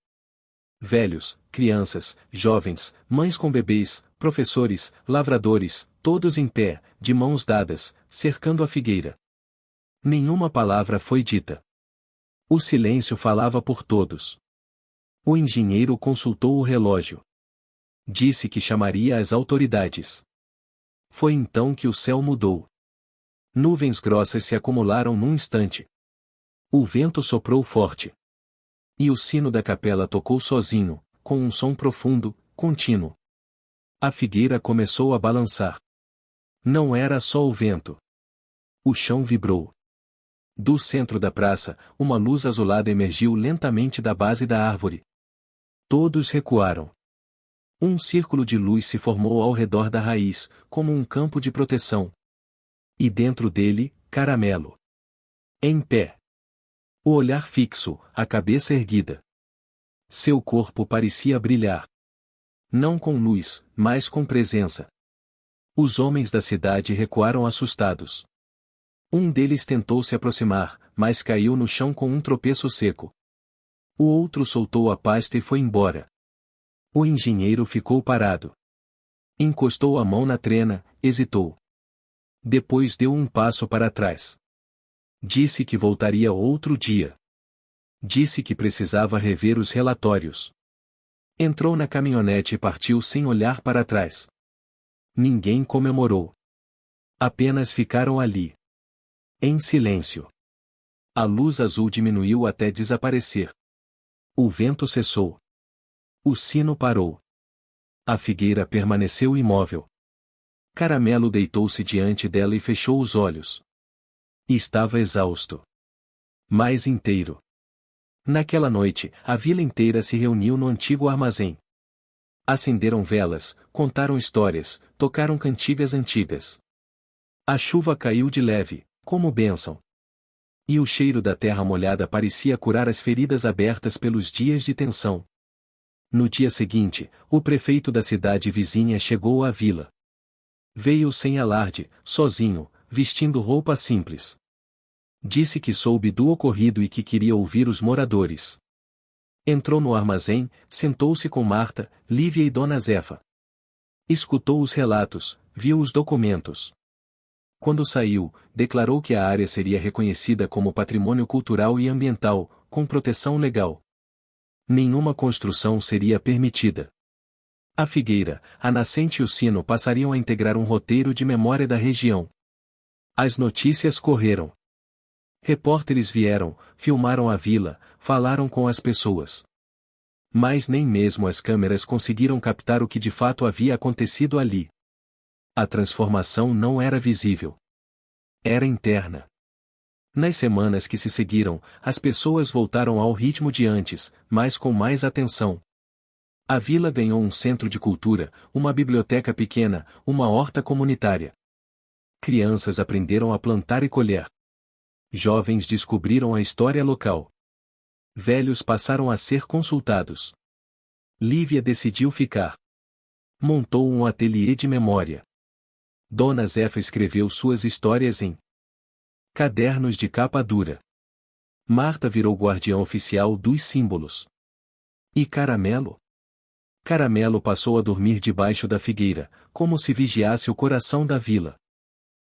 Velhos, crianças, jovens, mães com bebês, professores, lavradores, todos em pé, de mãos dadas, cercando a figueira. Nenhuma palavra foi dita. O silêncio falava por todos. O engenheiro consultou o relógio. Disse que chamaria as autoridades. Foi então que o céu mudou. Nuvens grossas se acumularam num instante. O vento soprou forte. E o sino da capela tocou sozinho, com um som profundo, contínuo. A figueira começou a balançar. Não era só o vento. O chão vibrou. Do centro da praça, uma luz azulada emergiu lentamente da base da árvore. Todos recuaram. Um círculo de luz se formou ao redor da raiz, como um campo de proteção. E dentro dele, Caramelo. Em pé. O olhar fixo, a cabeça erguida. Seu corpo parecia brilhar. Não com luz, mas com presença. Os homens da cidade recuaram assustados. Um deles tentou se aproximar, mas caiu no chão com um tropeço seco. O outro soltou a pasta e foi embora. O engenheiro ficou parado. Encostou a mão na trena, hesitou. Depois deu um passo para trás. Disse que voltaria outro dia. Disse que precisava rever os relatórios. Entrou na caminhonete e partiu sem olhar para trás. Ninguém comemorou. Apenas ficaram ali. Em silêncio. A luz azul diminuiu até desaparecer. O vento cessou. O sino parou. A figueira permaneceu imóvel. Caramelo deitou-se diante dela e fechou os olhos. Estava exausto. Mas inteiro. Naquela noite, a vila inteira se reuniu no antigo armazém. Acenderam velas, contaram histórias, tocaram cantigas antigas. A chuva caiu de leve, como bênção. E o cheiro da terra molhada parecia curar as feridas abertas pelos dias de tensão. No dia seguinte, o prefeito da cidade vizinha chegou à vila. Veio sem alarde, sozinho, vestindo roupa simples. Disse que soube do ocorrido e que queria ouvir os moradores. Entrou no armazém, sentou-se com Marta, Lívia e Dona Zefa. Escutou os relatos, viu os documentos. Quando saiu, declarou que a área seria reconhecida como patrimônio cultural e ambiental, com proteção legal. Nenhuma construção seria permitida. A figueira, a nascente e o sino passariam a integrar um roteiro de memória da região. As notícias correram. Repórteres vieram, filmaram a vila, falaram com as pessoas. Mas nem mesmo as câmeras conseguiram captar o que de fato havia acontecido ali. A transformação não era visível. Era interna. Nas semanas que se seguiram, as pessoas voltaram ao ritmo de antes, mas com mais atenção. A vila ganhou um centro de cultura, uma biblioteca pequena, uma horta comunitária. Crianças aprenderam a plantar e colher. Jovens descobriram a história local. Velhos passaram a ser consultados. Lívia decidiu ficar. Montou um ateliê de memória. Dona Zefa escreveu suas histórias em cadernos de capa dura. Marta virou guardião oficial dos símbolos. E Caramelo? Caramelo passou a dormir debaixo da figueira, como se vigiasse o coração da vila.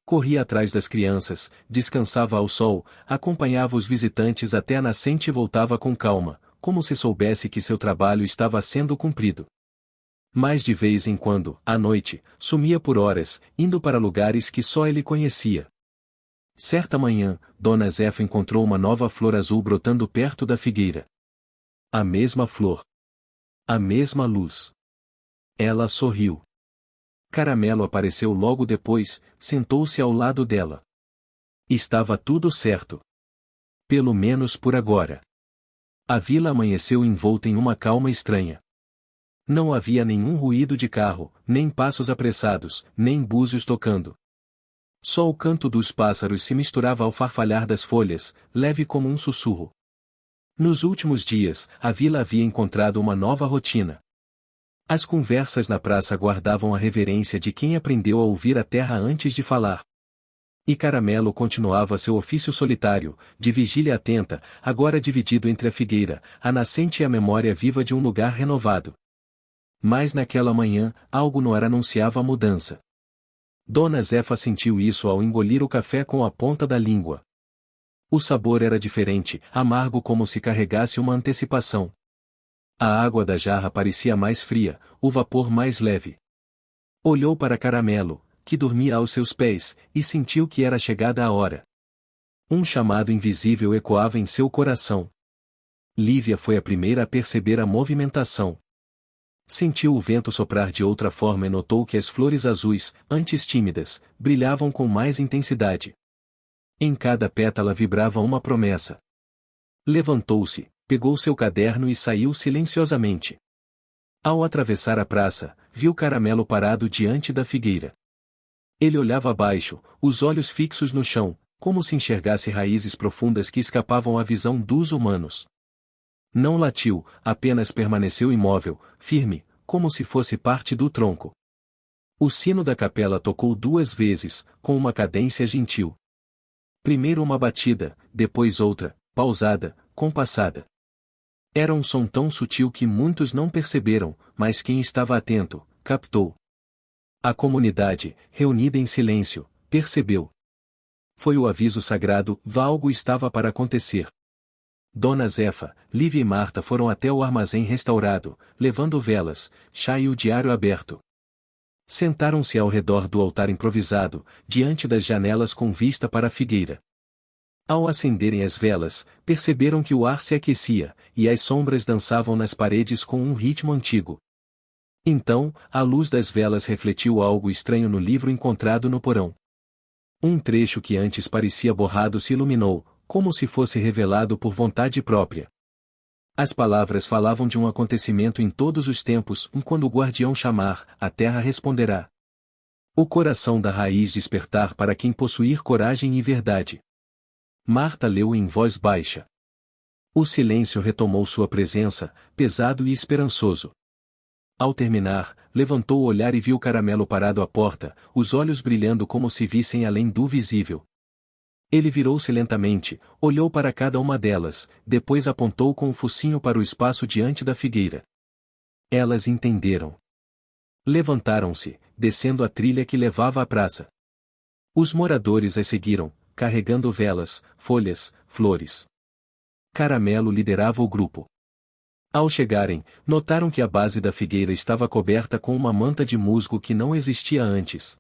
Corria atrás das crianças, descansava ao sol, acompanhava os visitantes até a nascente e voltava com calma, como se soubesse que seu trabalho estava sendo cumprido. Mas de vez em quando, à noite, sumia por horas, indo para lugares que só ele conhecia. Certa manhã, Dona Zefa encontrou uma nova flor azul brotando perto da figueira. A mesma flor. A mesma luz. Ela sorriu. Caramelo apareceu logo depois, sentou-se ao lado dela. Estava tudo certo. Pelo menos por agora. A vila amanheceu envolta em uma calma estranha. Não havia nenhum ruído de carro, nem passos apressados, nem búzios tocando. Só o canto dos pássaros se misturava ao farfalhar das folhas, leve como um sussurro. Nos últimos dias, a vila havia encontrado uma nova rotina. As conversas na praça guardavam a reverência de quem aprendeu a ouvir a terra antes de falar. E Caramelo continuava seu ofício solitário, de vigília atenta, agora dividido entre a figueira, a nascente e a memória viva de um lugar renovado. Mas naquela manhã, algo no ar anunciava a mudança. Dona Zefa sentiu isso ao engolir o café com a ponta da língua. O sabor era diferente, amargo como se carregasse uma antecipação. A água da jarra parecia mais fria, o vapor mais leve. Olhou para Caramelo, que dormia aos seus pés, e sentiu que era chegada a hora. Um chamado invisível ecoava em seu coração. Lívia foi a primeira a perceber a movimentação. Sentiu o vento soprar de outra forma e notou que as flores azuis, antes tímidas, brilhavam com mais intensidade. Em cada pétala vibrava uma promessa. Levantou-se, pegou seu caderno e saiu silenciosamente. Ao atravessar a praça, viu Caramelo parado diante da figueira. Ele olhava abaixo, os olhos fixos no chão, como se enxergasse raízes profundas que escapavam à visão dos humanos. Não latiu, apenas permaneceu imóvel, firme, como se fosse parte do tronco. O sino da capela tocou 2 vezes, com uma cadência gentil. Primeiro uma batida, depois outra, pausada, compassada. Era um som tão sutil que muitos não perceberam, mas quem estava atento, captou. A comunidade, reunida em silêncio, percebeu. Foi o aviso sagrado, algo estava para acontecer. Dona Zefa, Lívia e Marta foram até o armazém restaurado, levando velas, chá e o diário aberto. Sentaram-se ao redor do altar improvisado, diante das janelas com vista para a figueira. Ao acenderem as velas, perceberam que o ar se aquecia, e as sombras dançavam nas paredes com um ritmo antigo. Então, a luz das velas refletiu algo estranho no livro encontrado no porão. Um trecho que antes parecia borrado se iluminou, como se fosse revelado por vontade própria. As palavras falavam de um acontecimento em todos os tempos, quando o guardião chamar, a terra responderá. O coração da raiz despertar para quem possuir coragem e verdade. Marta leu em voz baixa. O silêncio retomou sua presença, pesado e esperançoso. Ao terminar, levantou o olhar e viu Caramelo parado à porta, os olhos brilhando como se vissem além do visível. Ele virou-se lentamente, olhou para cada uma delas, depois apontou com o focinho para o espaço diante da figueira. Elas entenderam. Levantaram-se, descendo a trilha que levava à praça. Os moradores as seguiram, carregando velas, folhas, flores. Caramelo liderava o grupo. Ao chegarem, notaram que a base da figueira estava coberta com uma manta de musgo que não existia antes.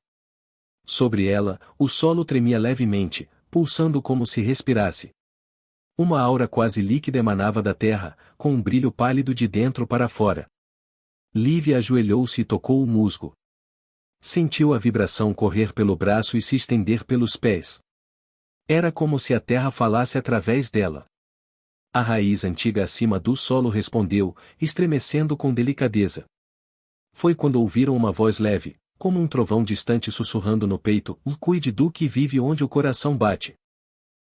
Sobre ela, o solo tremia levemente, pulsando como se respirasse. Uma aura quase líquida emanava da terra, com um brilho pálido de dentro para fora. Lívia ajoelhou-se e tocou o musgo. Sentiu a vibração correr pelo braço e se estender pelos pés. Era como se a terra falasse através dela. A raiz antiga acima do solo respondeu, estremecendo com delicadeza. Foi quando ouviram uma voz leve, como um trovão distante sussurrando no peito, cuide do que vive onde o coração bate.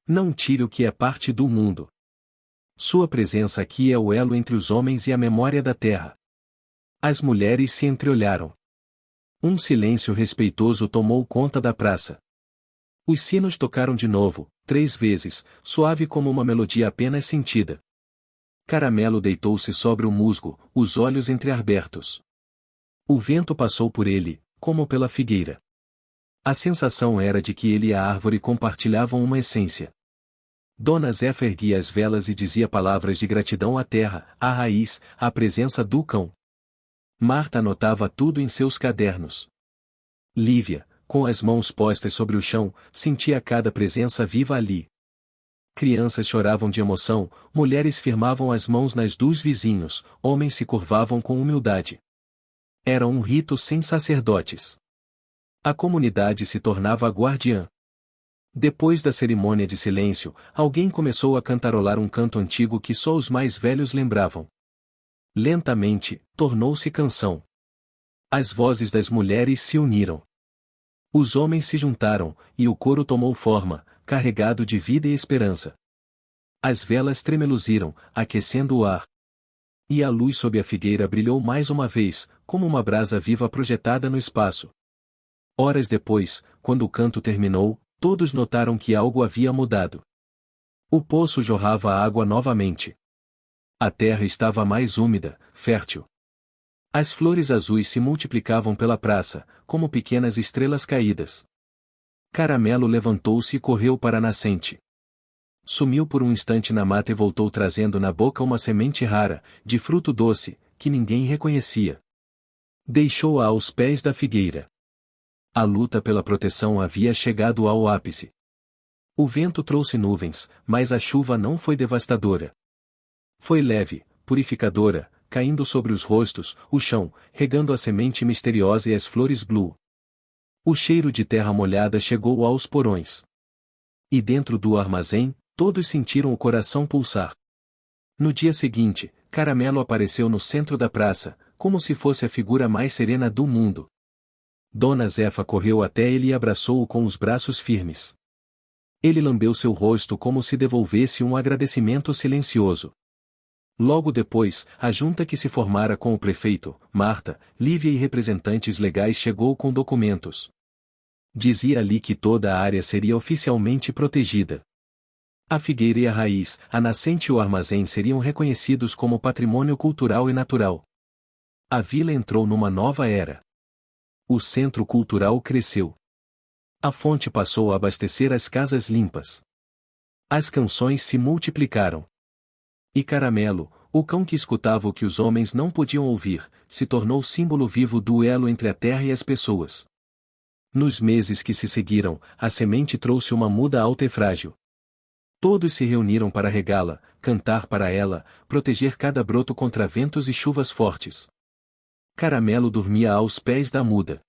Não tire o que é parte do mundo. Sua presença aqui é o elo entre os homens e a memória da terra. As mulheres se entreolharam. Um silêncio respeitoso tomou conta da praça. Os sinos tocaram de novo, 3 vezes, suave como uma melodia apenas sentida. Caramelo deitou-se sobre o musgo, os olhos entreabertos. O vento passou por ele, como pela figueira. A sensação era de que ele e a árvore compartilhavam uma essência. Dona Zefa erguia as velas e dizia palavras de gratidão à terra, à raiz, à presença do cão. Marta anotava tudo em seus cadernos. Lívia, com as mãos postas sobre o chão, sentia cada presença viva ali. Crianças choravam de emoção, mulheres firmavam as mãos nas dos vizinhos, homens se curvavam com humildade. Era um rito sem sacerdotes. A comunidade se tornava a guardiã. Depois da cerimônia de silêncio, alguém começou a cantarolar um canto antigo que só os mais velhos lembravam. Lentamente, tornou-se canção. As vozes das mulheres se uniram. Os homens se juntaram, e o coro tomou forma, carregado de vida e esperança. As velas tremeluziram, aquecendo o ar. E a luz sob a figueira brilhou mais uma vez, como uma brasa viva projetada no espaço. Horas depois, quando o canto terminou, todos notaram que algo havia mudado. O poço jorrava água novamente. A terra estava mais úmida, fértil. As flores azuis se multiplicavam pela praça, como pequenas estrelas caídas. Caramelo levantou-se e correu para a nascente. Sumiu por um instante na mata e voltou trazendo na boca uma semente rara, de fruto doce, que ninguém reconhecia. Deixou-a aos pés da figueira. A luta pela proteção havia chegado ao ápice. O vento trouxe nuvens, mas a chuva não foi devastadora. Foi leve, purificadora, caindo sobre os rostos, o chão, regando a semente misteriosa e as flores blue. O cheiro de terra molhada chegou aos porões. E dentro do armazém, todos sentiram o coração pulsar. No dia seguinte, Caramelo apareceu no centro da praça, como se fosse a figura mais serena do mundo. Dona Zefa correu até ele e abraçou-o com os braços firmes. Ele lambeu seu rosto como se devolvesse um agradecimento silencioso. Logo depois, a junta que se formara com o prefeito, Marta, Lívia e representantes legais chegou com documentos. Dizia ali que toda a área seria oficialmente protegida. A figueira e a raiz, a nascente e o armazém seriam reconhecidos como patrimônio cultural e natural. A vila entrou numa nova era. O centro cultural cresceu. A fonte passou a abastecer as casas limpas. As canções se multiplicaram. E Caramelo, o cão que escutava o que os homens não podiam ouvir, se tornou símbolo vivo do elo entre a terra e as pessoas. Nos meses que se seguiram, a semente trouxe uma muda alta e frágil. Todos se reuniram para regá-la, cantar para ela, proteger cada broto contra ventos e chuvas fortes. Caramelo dormia aos pés da muda.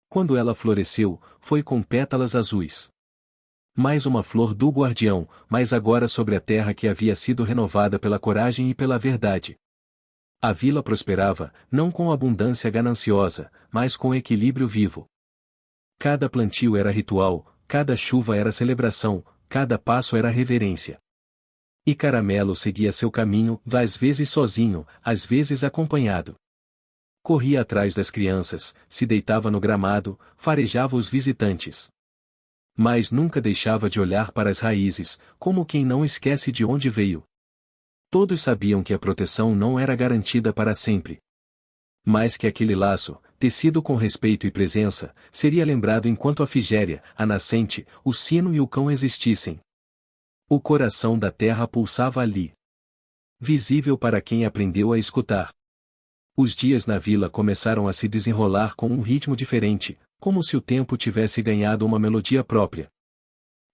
Quando ela floresceu, foi com pétalas azuis. Mais uma flor do guardião, mas agora sobre a terra que havia sido renovada pela coragem e pela verdade. A vila prosperava, não com abundância gananciosa, mas com equilíbrio vivo. Cada plantio era ritual, cada chuva era celebração, cada passo era reverência. E Caramelo seguia seu caminho, às vezes sozinho, às vezes acompanhado. Corria atrás das crianças, se deitava no gramado, farejava os visitantes. Mas nunca deixava de olhar para as raízes, como quem não esquece de onde veio. Todos sabiam que a proteção não era garantida para sempre. Mas que aquele laço, tecido com respeito e presença, seria lembrado enquanto a figéria, a nascente, o sino e o cão existissem. O coração da terra pulsava ali. Visível para quem aprendeu a escutar. Os dias na vila começaram a se desenrolar com um ritmo diferente, como se o tempo tivesse ganhado uma melodia própria.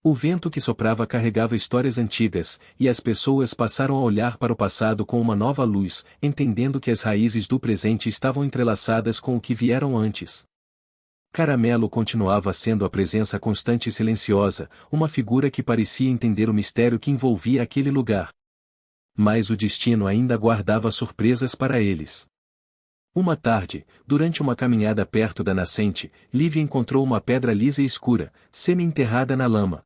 O vento que soprava carregava histórias antigas, e as pessoas passaram a olhar para o passado com uma nova luz, entendendo que as raízes do presente estavam entrelaçadas com o que vieram antes. Caramelo continuava sendo a presença constante e silenciosa, uma figura que parecia entender o mistério que envolvia aquele lugar. Mas o destino ainda guardava surpresas para eles. Uma tarde, durante uma caminhada perto da nascente, Lívia encontrou uma pedra lisa e escura, semi-enterrada na lama.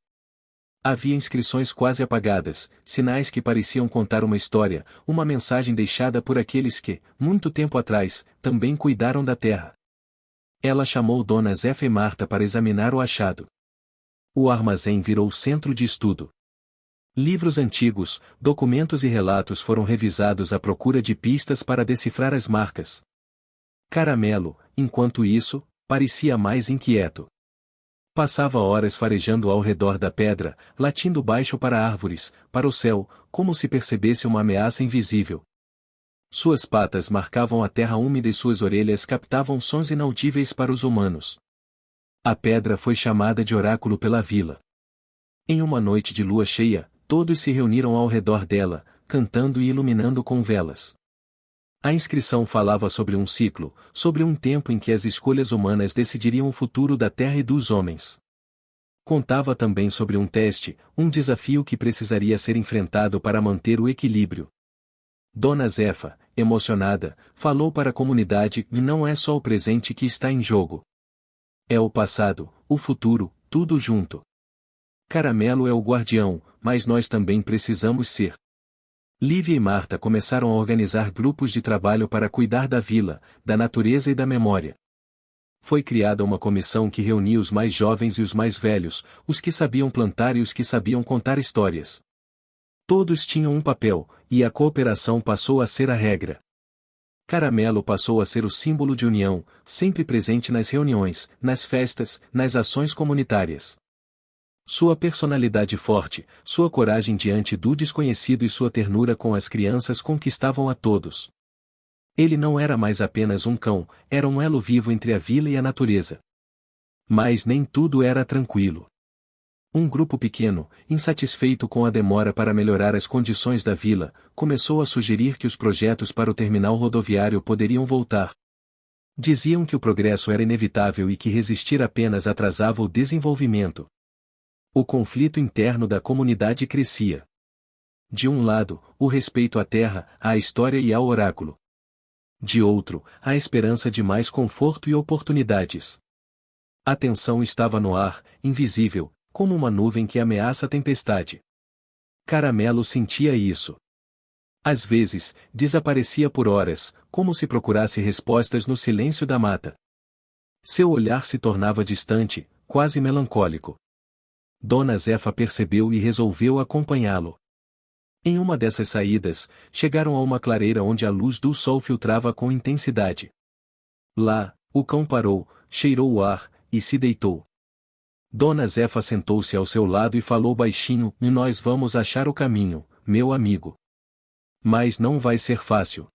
Havia inscrições quase apagadas, sinais que pareciam contar uma história, uma mensagem deixada por aqueles que, muito tempo atrás, também cuidaram da terra. Ela chamou Dona Zefa e Marta para examinar o achado. O armazém virou centro de estudo. Livros antigos, documentos e relatos foram revisados à procura de pistas para decifrar as marcas. Caramelo, enquanto isso, parecia mais inquieto. Passava horas farejando ao redor da pedra, latindo baixo para árvores, para o céu, como se percebesse uma ameaça invisível. Suas patas marcavam a terra úmida e suas orelhas captavam sons inaudíveis para os humanos. A pedra foi chamada de oráculo pela vila. Em uma noite de lua cheia, todos se reuniram ao redor dela, cantando e iluminando com velas. A inscrição falava sobre um ciclo, sobre um tempo em que as escolhas humanas decidiriam o futuro da terra e dos homens. Contava também sobre um teste, um desafio que precisaria ser enfrentado para manter o equilíbrio. Dona Zefa, emocionada, falou para a comunidade que não é só o presente que está em jogo. É o passado, o futuro, tudo junto. Caramelo é o guardião, mas nós também precisamos ser. Lívia e Marta começaram a organizar grupos de trabalho para cuidar da vila, da natureza e da memória. Foi criada uma comissão que reunia os mais jovens e os mais velhos, os que sabiam plantar e os que sabiam contar histórias. Todos tinham um papel, e a cooperação passou a ser a regra. Caramelo passou a ser o símbolo de união, sempre presente nas reuniões, nas festas, nas ações comunitárias. Sua personalidade forte, sua coragem diante do desconhecido e sua ternura com as crianças conquistavam a todos. Ele não era mais apenas um cão, era um elo vivo entre a vila e a natureza. Mas nem tudo era tranquilo. Um grupo pequeno, insatisfeito com a demora para melhorar as condições da vila, começou a sugerir que os projetos para o terminal rodoviário poderiam voltar. Diziam que o progresso era inevitável e que resistir apenas atrasava o desenvolvimento. O conflito interno da comunidade crescia. De um lado, o respeito à terra, à história e ao oráculo. De outro, a esperança de mais conforto e oportunidades. A tensão estava no ar, invisível, como uma nuvem que ameaça a tempestade. Caramelo sentia isso. Às vezes, desaparecia por horas, como se procurasse respostas no silêncio da mata. Seu olhar se tornava distante, quase melancólico. Dona Zefa percebeu e resolveu acompanhá-lo. Em uma dessas saídas, chegaram a uma clareira onde a luz do sol filtrava com intensidade. Lá, o cão parou, cheirou o ar, e se deitou. Dona Zefa sentou-se ao seu lado e falou baixinho: "E nós vamos achar o caminho, meu amigo. Mas não vai ser fácil."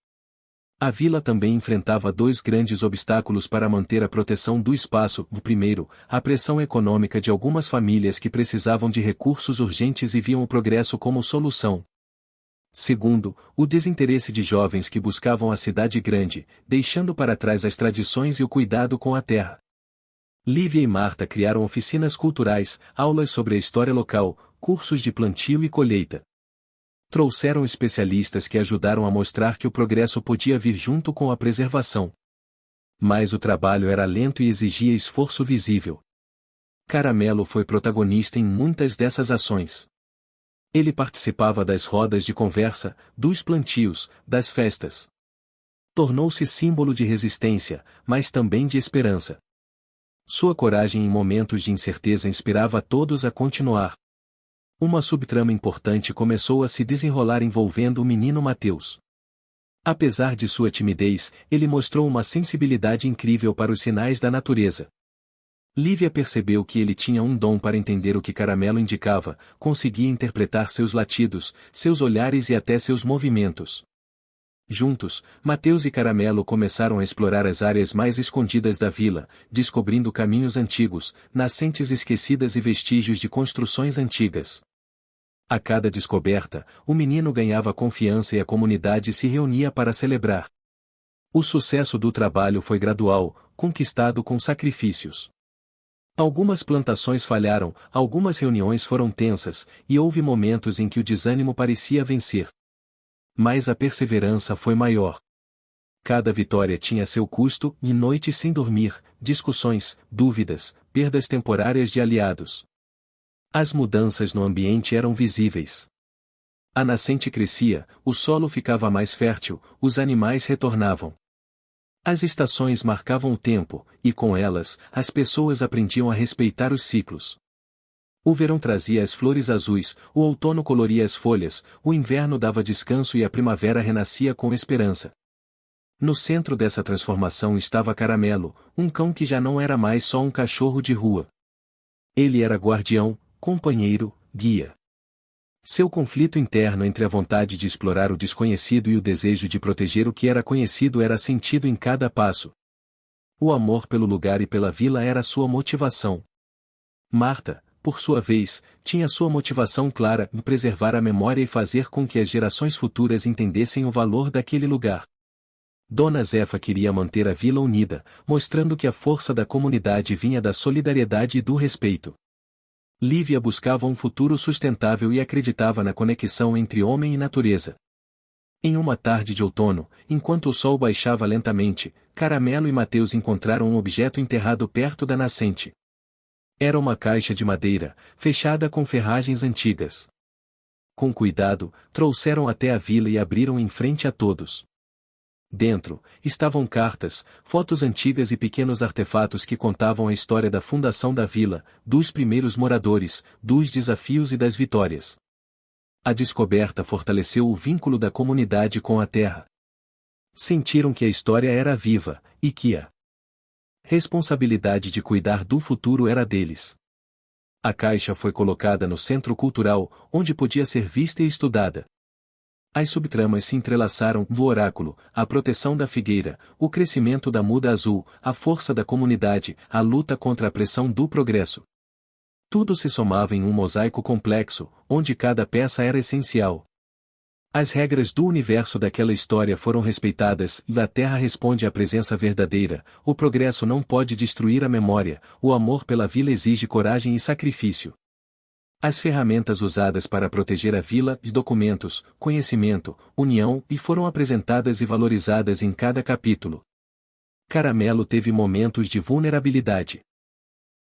A vila também enfrentava dois grandes obstáculos para manter a proteção do espaço. O primeiro, a pressão econômica de algumas famílias que precisavam de recursos urgentes e viam o progresso como solução. Segundo, o desinteresse de jovens que buscavam a cidade grande, deixando para trás as tradições e o cuidado com a terra. Lívia e Marta criaram oficinas culturais, aulas sobre a história local, cursos de plantio e colheita. Trouxeram especialistas que ajudaram a mostrar que o progresso podia vir junto com a preservação. Mas o trabalho era lento e exigia esforço visível. Caramelo foi protagonista em muitas dessas ações. Ele participava das rodas de conversa, dos plantios, das festas. Tornou-se símbolo de resistência, mas também de esperança. Sua coragem em momentos de incerteza inspirava a todos a continuar. Uma subtrama importante começou a se desenrolar envolvendo o menino Mateus. Apesar de sua timidez, ele mostrou uma sensibilidade incrível para os sinais da natureza. Lívia percebeu que ele tinha um dom para entender o que Caramelo indicava, conseguia interpretar seus latidos, seus olhares e até seus movimentos. Juntos, Mateus e Caramelo começaram a explorar as áreas mais escondidas da vila, descobrindo caminhos antigos, nascentes esquecidas e vestígios de construções antigas. A cada descoberta, o menino ganhava confiança e a comunidade se reunia para celebrar. O sucesso do trabalho foi gradual, conquistado com sacrifícios. Algumas plantações falharam, algumas reuniões foram tensas, e houve momentos em que o desânimo parecia vencer. Mas a perseverança foi maior. Cada vitória tinha seu custo, e noites sem dormir, discussões, dúvidas, perdas temporárias de aliados. As mudanças no ambiente eram visíveis. A nascente crescia, o solo ficava mais fértil, os animais retornavam. As estações marcavam o tempo, e com elas, as pessoas aprendiam a respeitar os ciclos. O verão trazia as flores azuis, o outono coloria as folhas, o inverno dava descanso e a primavera renascia com esperança. No centro dessa transformação estava Caramelo, um cão que já não era mais só um cachorro de rua. Ele era guardião, companheiro, guia. Seu conflito interno entre a vontade de explorar o desconhecido e o desejo de proteger o que era conhecido era sentido em cada passo. O amor pelo lugar e pela vila era sua motivação. Marta, por sua vez, tinha sua motivação clara em preservar a memória e fazer com que as gerações futuras entendessem o valor daquele lugar. Dona Zefa queria manter a vila unida, mostrando que a força da comunidade vinha da solidariedade e do respeito. Lívia buscava um futuro sustentável e acreditava na conexão entre homem e natureza. Em uma tarde de outono, enquanto o sol baixava lentamente, Caramelo e Mateus encontraram um objeto enterrado perto da nascente. Era uma caixa de madeira, fechada com ferragens antigas. Com cuidado, trouxeram até a vila e abriram em frente a todos. Dentro, estavam cartas, fotos antigas e pequenos artefatos que contavam a história da fundação da vila, dos primeiros moradores, dos desafios e das vitórias. A descoberta fortaleceu o vínculo da comunidade com a terra. Sentiram que a história era viva, e que a responsabilidade de cuidar do futuro era deles. A caixa foi colocada no centro cultural, onde podia ser vista e estudada. As subtramas se entrelaçaram: o oráculo, a proteção da figueira, o crescimento da muda azul, a força da comunidade, a luta contra a pressão do progresso. Tudo se somava em um mosaico complexo, onde cada peça era essencial. As regras do universo daquela história foram respeitadas, e a Terra responde à presença verdadeira: o progresso não pode destruir a memória, o amor pela vila exige coragem e sacrifício. As ferramentas usadas para proteger a vila, documentos, conhecimento, união, e foram apresentadas e valorizadas em cada capítulo. Caramelo teve momentos de vulnerabilidade.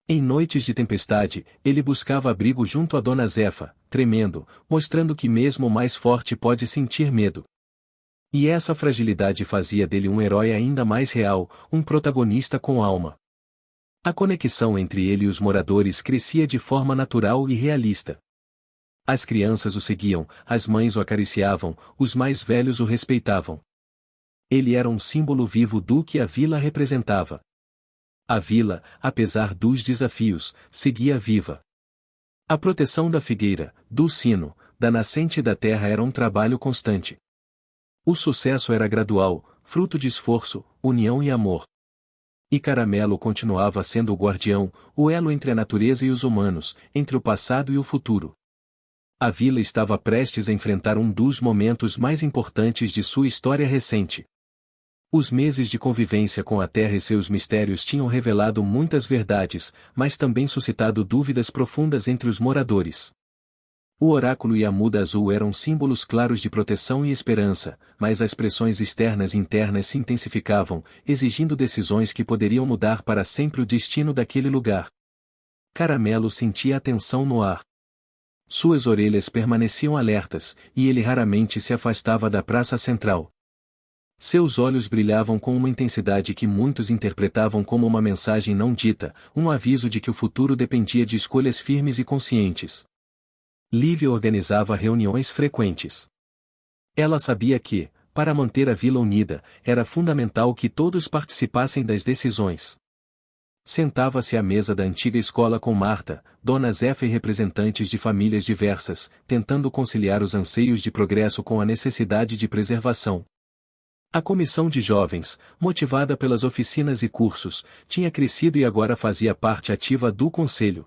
Em noites de tempestade, ele buscava abrigo junto a Dona Zefa, tremendo, mostrando que mesmo o mais forte pode sentir medo. E essa fragilidade fazia dele um herói ainda mais real, um protagonista com alma. A conexão entre ele e os moradores crescia de forma natural e realista. As crianças o seguiam, as mães o acariciavam, os mais velhos o respeitavam. Ele era um símbolo vivo do que a vila representava. A vila, apesar dos desafios, seguia viva. A proteção da figueira, do sino, da nascente da terra era um trabalho constante. O sucesso era gradual, fruto de esforço, união e amor. E Caramelo continuava sendo o guardião, o elo entre a natureza e os humanos, entre o passado e o futuro. A vila estava prestes a enfrentar um dos momentos mais importantes de sua história recente. Os meses de convivência com a Terra e seus mistérios tinham revelado muitas verdades, mas também suscitado dúvidas profundas entre os moradores. O oráculo e a muda azul eram símbolos claros de proteção e esperança, mas as pressões externas e internas se intensificavam, exigindo decisões que poderiam mudar para sempre o destino daquele lugar. Caramelo sentia a tensão no ar. Suas orelhas permaneciam alertas, e ele raramente se afastava da praça central. Seus olhos brilhavam com uma intensidade que muitos interpretavam como uma mensagem não dita, um aviso de que o futuro dependia de escolhas firmes e conscientes. Lívia organizava reuniões frequentes. Ela sabia que, para manter a vila unida, era fundamental que todos participassem das decisões. Sentava-se à mesa da antiga escola com Marta, Dona Zefa e representantes de famílias diversas, tentando conciliar os anseios de progresso com a necessidade de preservação. A comissão de jovens, motivada pelas oficinas e cursos, tinha crescido e agora fazia parte ativa do conselho.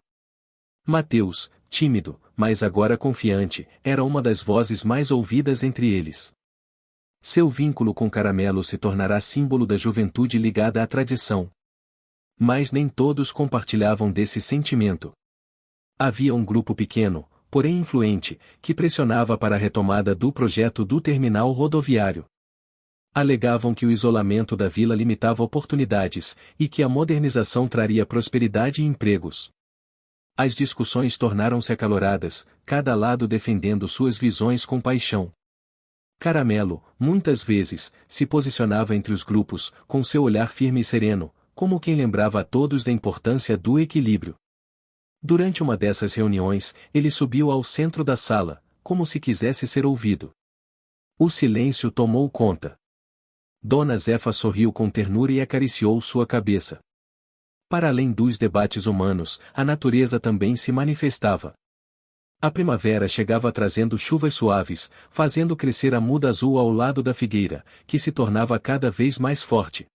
Mateus, tímido, mas agora confiante, era uma das vozes mais ouvidas entre eles. Seu vínculo com Caramelo se tornará símbolo da juventude ligada à tradição. Mas nem todos compartilhavam desse sentimento. Havia um grupo pequeno, porém influente, que pressionava para a retomada do projeto do terminal rodoviário. Alegavam que o isolamento da vila limitava oportunidades, e que a modernização traria prosperidade e empregos. As discussões tornaram-se acaloradas, cada lado defendendo suas visões com paixão. Caramelo, muitas vezes, se posicionava entre os grupos, com seu olhar firme e sereno, como quem lembrava a todos da importância do equilíbrio. Durante uma dessas reuniões, ele subiu ao centro da sala, como se quisesse ser ouvido. O silêncio tomou conta. Dona Zefa sorriu com ternura e acariciou sua cabeça. Para além dos debates humanos, a natureza também se manifestava. A primavera chegava trazendo chuvas suaves, fazendo crescer a muda azul ao lado da figueira, que se tornava cada vez mais forte.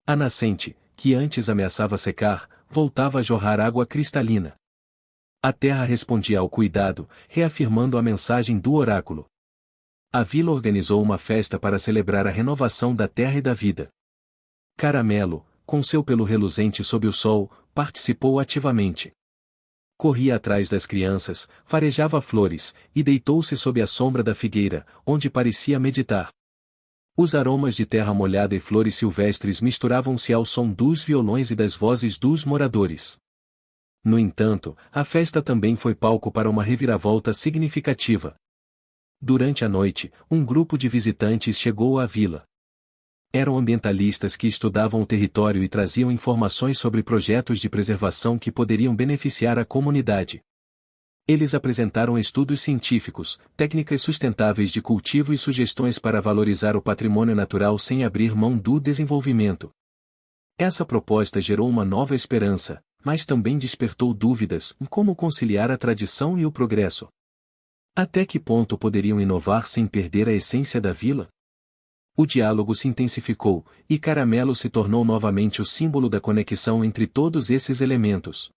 A nascente, que antes ameaçava secar, voltava a jorrar água cristalina. A terra respondia ao cuidado, reafirmando a mensagem do oráculo. A vila organizou uma festa para celebrar a renovação da terra e da vida. Caramelo, com seu pelo reluzente sob o sol, participou ativamente. Corria atrás das crianças, farejava flores, e deitou-se sob a sombra da figueira, onde parecia meditar. Os aromas de terra molhada e flores silvestres misturavam-se ao som dos violões e das vozes dos moradores. No entanto, a festa também foi palco para uma reviravolta significativa. Durante a noite, um grupo de visitantes chegou à vila. Eram ambientalistas que estudavam o território e traziam informações sobre projetos de preservação que poderiam beneficiar a comunidade. Eles apresentaram estudos científicos, técnicas sustentáveis de cultivo e sugestões para valorizar o patrimônio natural sem abrir mão do desenvolvimento. Essa proposta gerou uma nova esperança, mas também despertou dúvidas em como conciliar a tradição e o progresso. Até que ponto poderiam inovar sem perder a essência da vila? O diálogo se intensificou, e Caramelo se tornou novamente o símbolo da conexão entre todos esses elementos.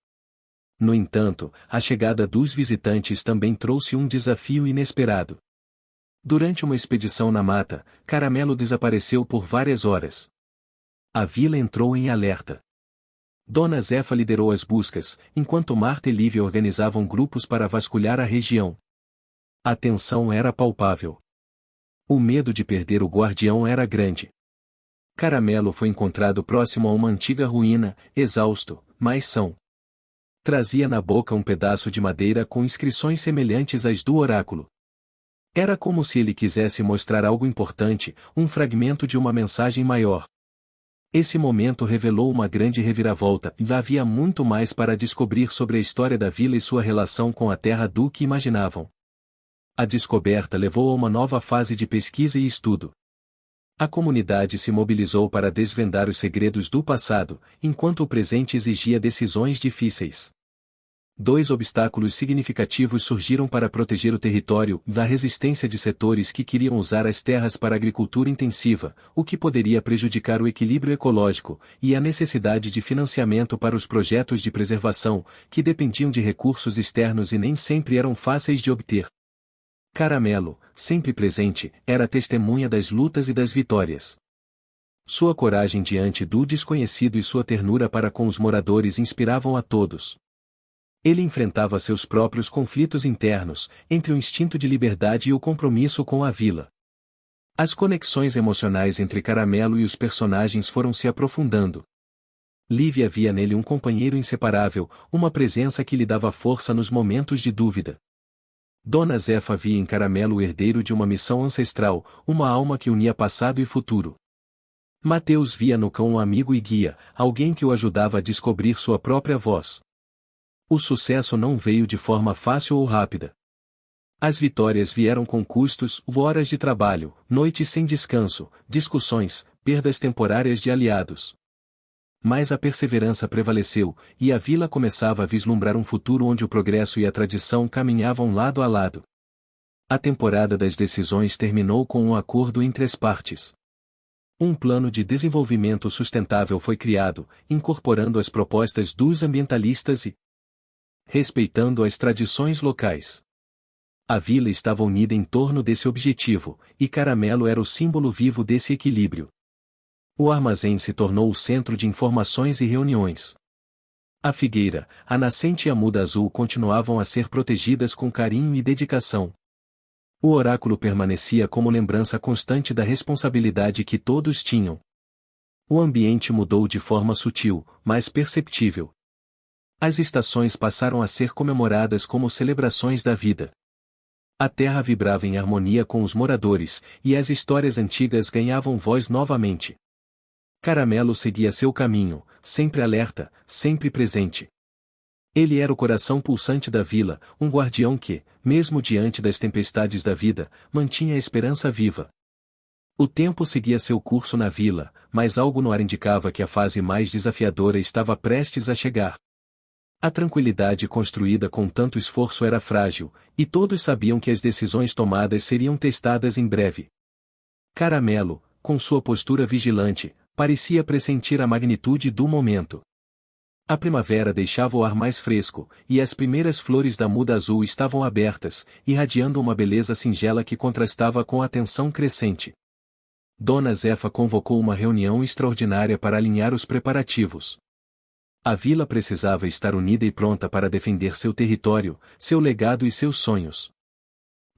No entanto, a chegada dos visitantes também trouxe um desafio inesperado. Durante uma expedição na mata, Caramelo desapareceu por várias horas. A vila entrou em alerta. Dona Zefa liderou as buscas, enquanto Marta e Lívia organizavam grupos para vasculhar a região. A tensão era palpável. O medo de perder o guardião era grande. Caramelo foi encontrado próximo a uma antiga ruína, exausto, mas são. Trazia na boca um pedaço de madeira com inscrições semelhantes às do oráculo. Era como se ele quisesse mostrar algo importante, um fragmento de uma mensagem maior. Esse momento revelou uma grande reviravolta, e havia muito mais para descobrir sobre a história da vila e sua relação com a terra do que imaginavam. A descoberta levou a uma nova fase de pesquisa e estudo. A comunidade se mobilizou para desvendar os segredos do passado, enquanto o presente exigia decisões difíceis. Dois obstáculos significativos surgiram para proteger o território da resistência de setores que queriam usar as terras para agricultura intensiva, o que poderia prejudicar o equilíbrio ecológico, e a necessidade de financiamento para os projetos de preservação, que dependiam de recursos externos e nem sempre eram fáceis de obter. Caramelo, sempre presente, era testemunha das lutas e das vitórias. Sua coragem diante do desconhecido e sua ternura para com os moradores inspiravam a todos. Ele enfrentava seus próprios conflitos internos, entre o instinto de liberdade e o compromisso com a vila. As conexões emocionais entre Caramelo e os personagens foram se aprofundando. Lívia via nele um companheiro inseparável, uma presença que lhe dava força nos momentos de dúvida. Dona Zefa via em Caramelo o herdeiro de uma missão ancestral, uma alma que unia passado e futuro. Mateus via no cão um amigo e guia, alguém que o ajudava a descobrir sua própria voz. O sucesso não veio de forma fácil ou rápida. As vitórias vieram com custos, horas de trabalho, noites sem descanso, discussões, perdas temporárias de aliados. Mas a perseverança prevaleceu, e a vila começava a vislumbrar um futuro onde o progresso e a tradição caminhavam lado a lado. A temporada das decisões terminou com um acordo entre as partes. Um plano de desenvolvimento sustentável foi criado, incorporando as propostas dos ambientalistas e respeitando as tradições locais. A vila estava unida em torno desse objetivo, e Caramelo era o símbolo vivo desse equilíbrio. O armazém se tornou o centro de informações e reuniões. A figueira, a nascente e a muda azul continuavam a ser protegidas com carinho e dedicação. O oráculo permanecia como lembrança constante da responsabilidade que todos tinham. O ambiente mudou de forma sutil, mas perceptível. As estações passaram a ser comemoradas como celebrações da vida. A terra vibrava em harmonia com os moradores, e as histórias antigas ganhavam voz novamente. Caramelo seguia seu caminho, sempre alerta, sempre presente. Ele era o coração pulsante da vila, um guardião que, mesmo diante das tempestades da vida, mantinha a esperança viva. O tempo seguia seu curso na vila, mas algo no ar indicava que a fase mais desafiadora estava prestes a chegar. A tranquilidade construída com tanto esforço era frágil, e todos sabiam que as decisões tomadas seriam testadas em breve. Caramelo, com sua postura vigilante, parecia pressentir a magnitude do momento. A primavera deixava o ar mais fresco, e as primeiras flores da muda azul estavam abertas, irradiando uma beleza singela que contrastava com a tensão crescente. Dona Zefa convocou uma reunião extraordinária para alinhar os preparativos. A vila precisava estar unida e pronta para defender seu território, seu legado e seus sonhos.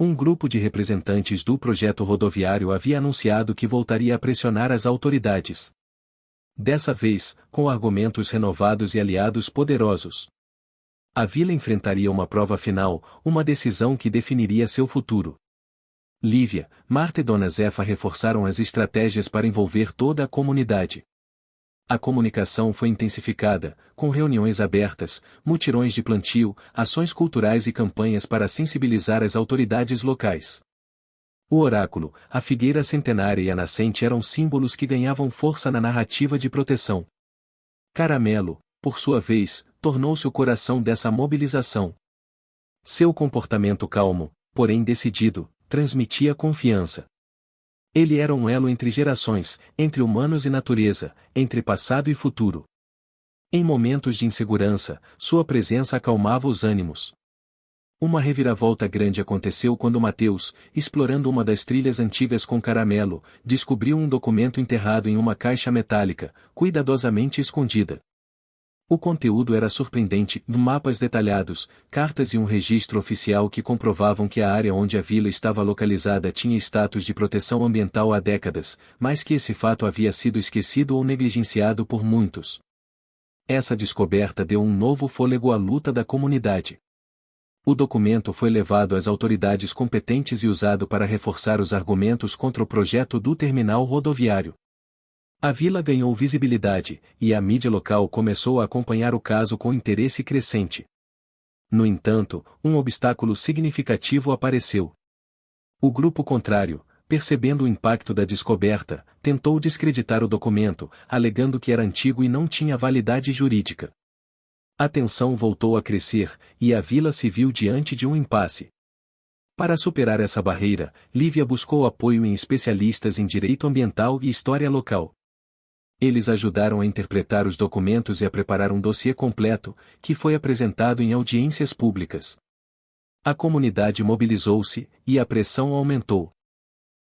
Um grupo de representantes do projeto rodoviário havia anunciado que voltaria a pressionar as autoridades. Dessa vez, com argumentos renovados e aliados poderosos. A vila enfrentaria uma prova final, uma decisão que definiria seu futuro. Lívia, Marta e Dona Zefa reforçaram as estratégias para envolver toda a comunidade. A comunicação foi intensificada, com reuniões abertas, mutirões de plantio, ações culturais e campanhas para sensibilizar as autoridades locais. O oráculo, a figueira centenária e a nascente eram símbolos que ganhavam força na narrativa de proteção. Caramelo, por sua vez, tornou-se o coração dessa mobilização. Seu comportamento calmo, porém decidido, transmitia confiança. Ele era um elo entre gerações, entre humanos e natureza, entre passado e futuro. Em momentos de insegurança, sua presença acalmava os ânimos. Uma reviravolta grande aconteceu quando Mateus, explorando uma das trilhas antigas com Caramelo, descobriu um documento enterrado em uma caixa metálica, cuidadosamente escondida. O conteúdo era surpreendente, mapas detalhados, cartas e um registro oficial que comprovavam que a área onde a vila estava localizada tinha status de proteção ambiental há décadas, mas que esse fato havia sido esquecido ou negligenciado por muitos. Essa descoberta deu um novo fôlego à luta da comunidade. O documento foi levado às autoridades competentes e usado para reforçar os argumentos contra o projeto do terminal rodoviário. A vila ganhou visibilidade, e a mídia local começou a acompanhar o caso com interesse crescente. No entanto, um obstáculo significativo apareceu. O grupo contrário, percebendo o impacto da descoberta, tentou descreditar o documento, alegando que era antigo e não tinha validade jurídica. A tensão voltou a crescer, e a vila se viu diante de um impasse. Para superar essa barreira, Lívia buscou apoio em especialistas em direito ambiental e história local. Eles ajudaram a interpretar os documentos e a preparar um dossiê completo, que foi apresentado em audiências públicas. A comunidade mobilizou-se, e a pressão aumentou.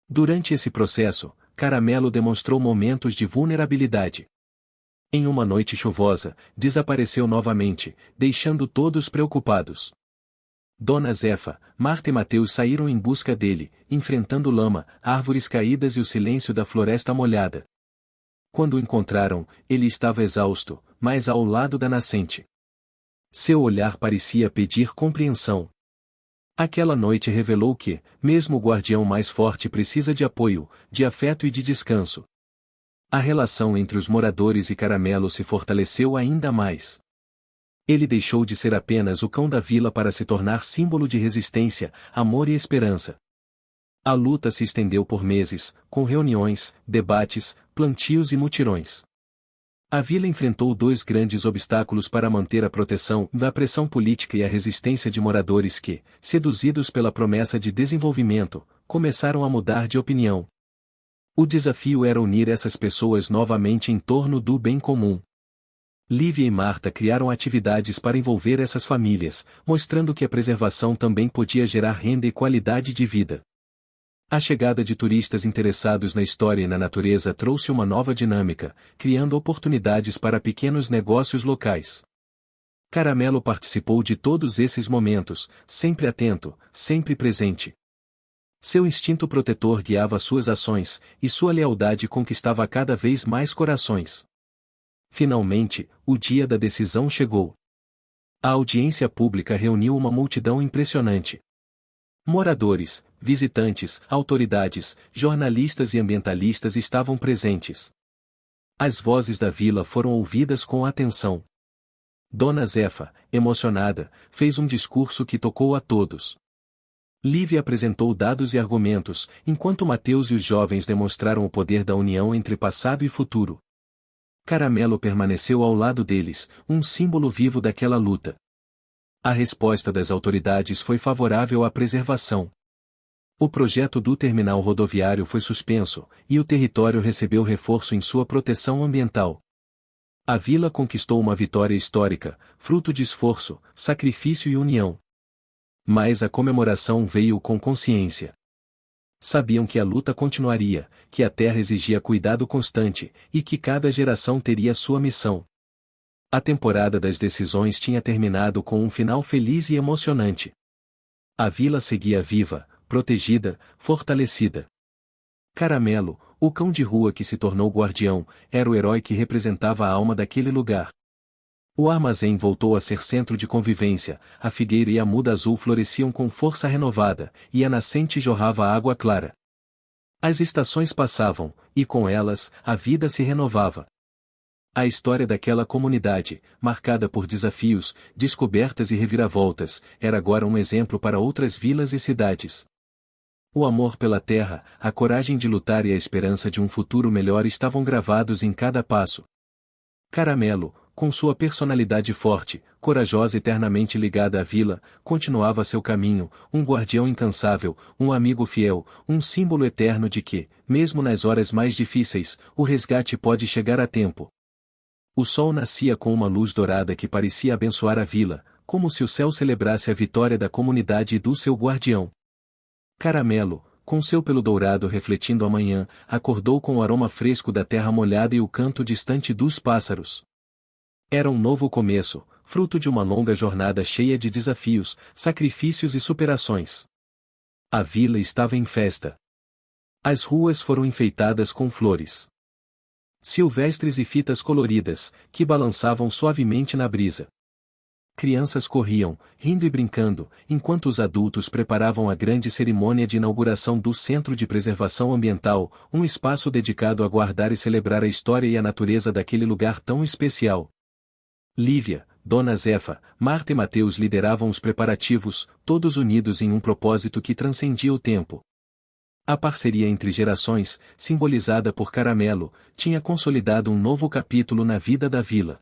Durante esse processo, Caramelo demonstrou momentos de vulnerabilidade. Em uma noite chuvosa, desapareceu novamente, deixando todos preocupados. Dona Zefa, Marta e Mateus saíram em busca dele, enfrentando lama, árvores caídas e o silêncio da floresta molhada. Quando o encontraram, ele estava exausto, mas ao lado da nascente. Seu olhar parecia pedir compreensão. Aquela noite revelou que, mesmo o guardião mais forte precisa de apoio, de afeto e de descanso. A relação entre os moradores e Caramelo se fortaleceu ainda mais. Ele deixou de ser apenas o cão da vila para se tornar símbolo de resistência, amor e esperança. A luta se estendeu por meses, com reuniões, debates, plantios e mutirões. A vila enfrentou dois grandes obstáculos para manter a proteção da pressão política e a resistência de moradores que, seduzidos pela promessa de desenvolvimento, começaram a mudar de opinião. O desafio era unir essas pessoas novamente em torno do bem comum. Lívia e Marta criaram atividades para envolver essas famílias, mostrando que a preservação também podia gerar renda e qualidade de vida. A chegada de turistas interessados na história e na natureza trouxe uma nova dinâmica, criando oportunidades para pequenos negócios locais. Caramelo participou de todos esses momentos, sempre atento, sempre presente. Seu instinto protetor guiava suas ações, e sua lealdade conquistava cada vez mais corações. Finalmente, o dia da decisão chegou. A audiência pública reuniu uma multidão impressionante. Moradores, visitantes, autoridades, jornalistas e ambientalistas estavam presentes. As vozes da vila foram ouvidas com atenção. Dona Zefa, emocionada, fez um discurso que tocou a todos. Lívia apresentou dados e argumentos, enquanto Mateus e os jovens demonstraram o poder da união entre passado e futuro. Caramelo permaneceu ao lado deles, um símbolo vivo daquela luta. A resposta das autoridades foi favorável à preservação. O projeto do terminal rodoviário foi suspenso, e o território recebeu reforço em sua proteção ambiental. A vila conquistou uma vitória histórica, fruto de esforço, sacrifício e união. Mas a comemoração veio com consciência. Sabiam que a luta continuaria, que a terra exigia cuidado constante, e que cada geração teria sua missão. A temporada das decisões tinha terminado com um final feliz e emocionante. A vila seguia viva, protegida, fortalecida. Caramelo, o cão de rua que se tornou guardião, era o herói que representava a alma daquele lugar. O armazém voltou a ser centro de convivência, a figueira e a muda azul floresciam com força renovada, e a nascente jorrava água clara. As estações passavam, e com elas, a vida se renovava. A história daquela comunidade, marcada por desafios, descobertas e reviravoltas, era agora um exemplo para outras vilas e cidades. O amor pela terra, a coragem de lutar e a esperança de um futuro melhor estavam gravados em cada passo. Caramelo, com sua personalidade forte, corajosa e eternamente ligada à vila, continuava seu caminho, um guardião incansável, um amigo fiel, um símbolo eterno de que, mesmo nas horas mais difíceis, o resgate pode chegar a tempo. O sol nascia com uma luz dourada que parecia abençoar a vila, como se o céu celebrasse a vitória da comunidade e do seu guardião. Caramelo, com seu pelo dourado refletindo a manhã, acordou com o aroma fresco da terra molhada e o canto distante dos pássaros. Era um novo começo, fruto de uma longa jornada cheia de desafios, sacrifícios e superações. A vila estava em festa. As ruas foram enfeitadas com flores silvestres e fitas coloridas, que balançavam suavemente na brisa. Crianças corriam, rindo e brincando, enquanto os adultos preparavam a grande cerimônia de inauguração do Centro de Preservação Ambiental, um espaço dedicado a guardar e celebrar a história e a natureza daquele lugar tão especial. Lívia, Dona Zefa, Marta e Mateus lideravam os preparativos, todos unidos em um propósito que transcendia o tempo. A parceria entre gerações, simbolizada por Caramelo, tinha consolidado um novo capítulo na vida da vila.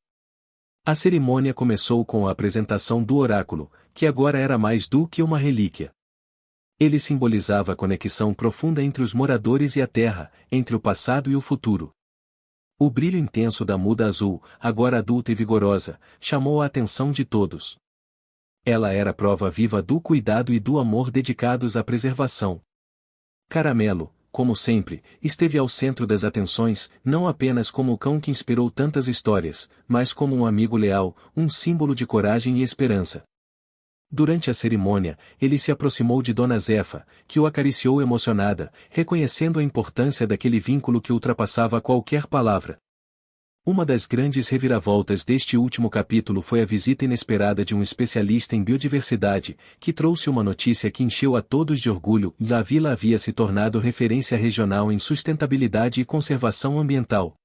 A cerimônia começou com a apresentação do oráculo, que agora era mais do que uma relíquia. Ele simbolizava a conexão profunda entre os moradores e a terra, entre o passado e o futuro. O brilho intenso da muda azul, agora adulta e vigorosa, chamou a atenção de todos. Ela era prova viva do cuidado e do amor dedicados à preservação. Caramelo, como sempre, esteve ao centro das atenções, não apenas como o cão que inspirou tantas histórias, mas como um amigo leal, um símbolo de coragem e esperança. Durante a cerimônia, ele se aproximou de Dona Zefa, que o acariciou emocionada, reconhecendo a importância daquele vínculo que ultrapassava qualquer palavra. Uma das grandes reviravoltas deste último capítulo foi a visita inesperada de um especialista em biodiversidade, que trouxe uma notícia que encheu a todos de orgulho: a vila havia se tornado referência regional em sustentabilidade e conservação ambiental.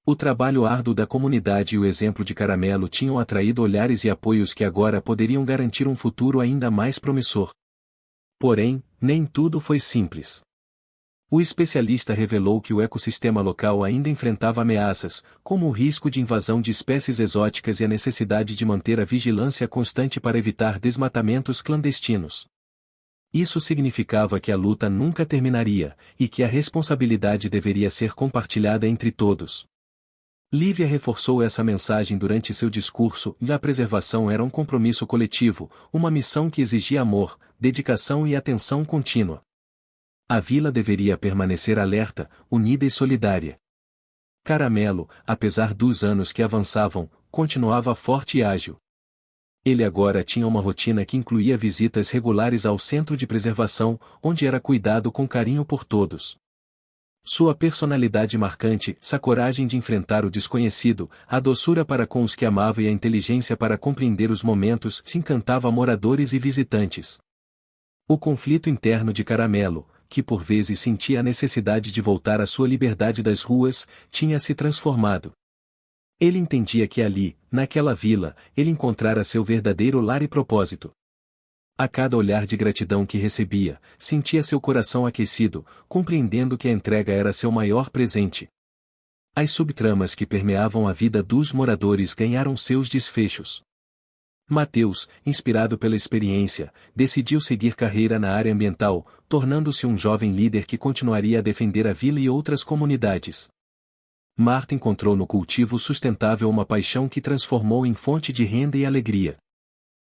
O trabalho árduo da comunidade e o exemplo de Caramelo tinham atraído olhares e apoios que agora poderiam garantir um futuro ainda mais promissor. Porém, nem tudo foi simples. O especialista revelou que o ecossistema local ainda enfrentava ameaças, como o risco de invasão de espécies exóticas e a necessidade de manter a vigilância constante para evitar desmatamentos clandestinos. Isso significava que a luta nunca terminaria, e que a responsabilidade deveria ser compartilhada entre todos. Lívia reforçou essa mensagem durante seu discurso: a preservação era um compromisso coletivo, uma missão que exigia amor, dedicação e atenção contínua. A vila deveria permanecer alerta, unida e solidária. Caramelo, apesar dos anos que avançavam, continuava forte e ágil. Ele agora tinha uma rotina que incluía visitas regulares ao centro de preservação, onde era cuidado com carinho por todos. Sua personalidade marcante, sua coragem de enfrentar o desconhecido, a doçura para com os que amava e a inteligência para compreender os momentos se encantava moradores e visitantes. O conflito interno de Caramelo, que por vezes sentia a necessidade de voltar à sua liberdade das ruas, tinha se transformado. Ele entendia que ali, naquela vila, ele encontrara seu verdadeiro lar e propósito. A cada olhar de gratidão que recebia, sentia seu coração aquecido, compreendendo que a entrega era seu maior presente. As subtramas que permeavam a vida dos moradores ganharam seus desfechos. Mateus, inspirado pela experiência, decidiu seguir carreira na área ambiental, tornando-se um jovem líder que continuaria a defender a vila e outras comunidades. Marta encontrou no cultivo sustentável uma paixão que transformou em fonte de renda e alegria.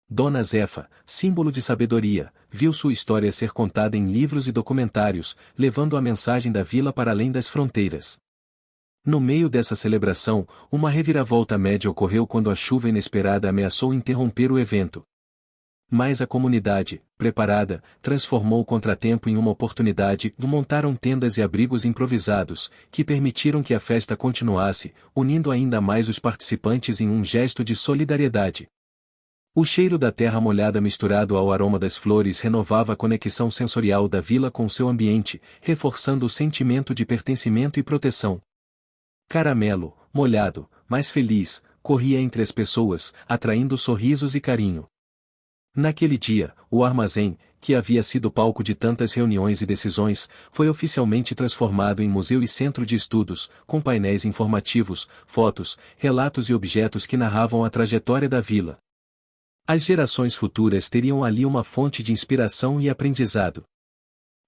Dona Zefa, símbolo de sabedoria, viu sua história ser contada em livros e documentários, levando a mensagem da vila para além das fronteiras. No meio dessa celebração, uma reviravolta média ocorreu quando a chuva inesperada ameaçou interromper o evento. Mas a comunidade, preparada, transformou o contratempo em uma oportunidade. Montaram tendas e abrigos improvisados, que permitiram que a festa continuasse, unindo ainda mais os participantes em um gesto de solidariedade. O cheiro da terra molhada misturado ao aroma das flores renovava a conexão sensorial da vila com seu ambiente, reforçando o sentimento de pertencimento e proteção. Caramelo, molhado, mas feliz, corria entre as pessoas, atraindo sorrisos e carinho. Naquele dia, o armazém, que havia sido palco de tantas reuniões e decisões, foi oficialmente transformado em museu e centro de estudos, com painéis informativos, fotos, relatos e objetos que narravam a trajetória da vila. As gerações futuras teriam ali uma fonte de inspiração e aprendizado.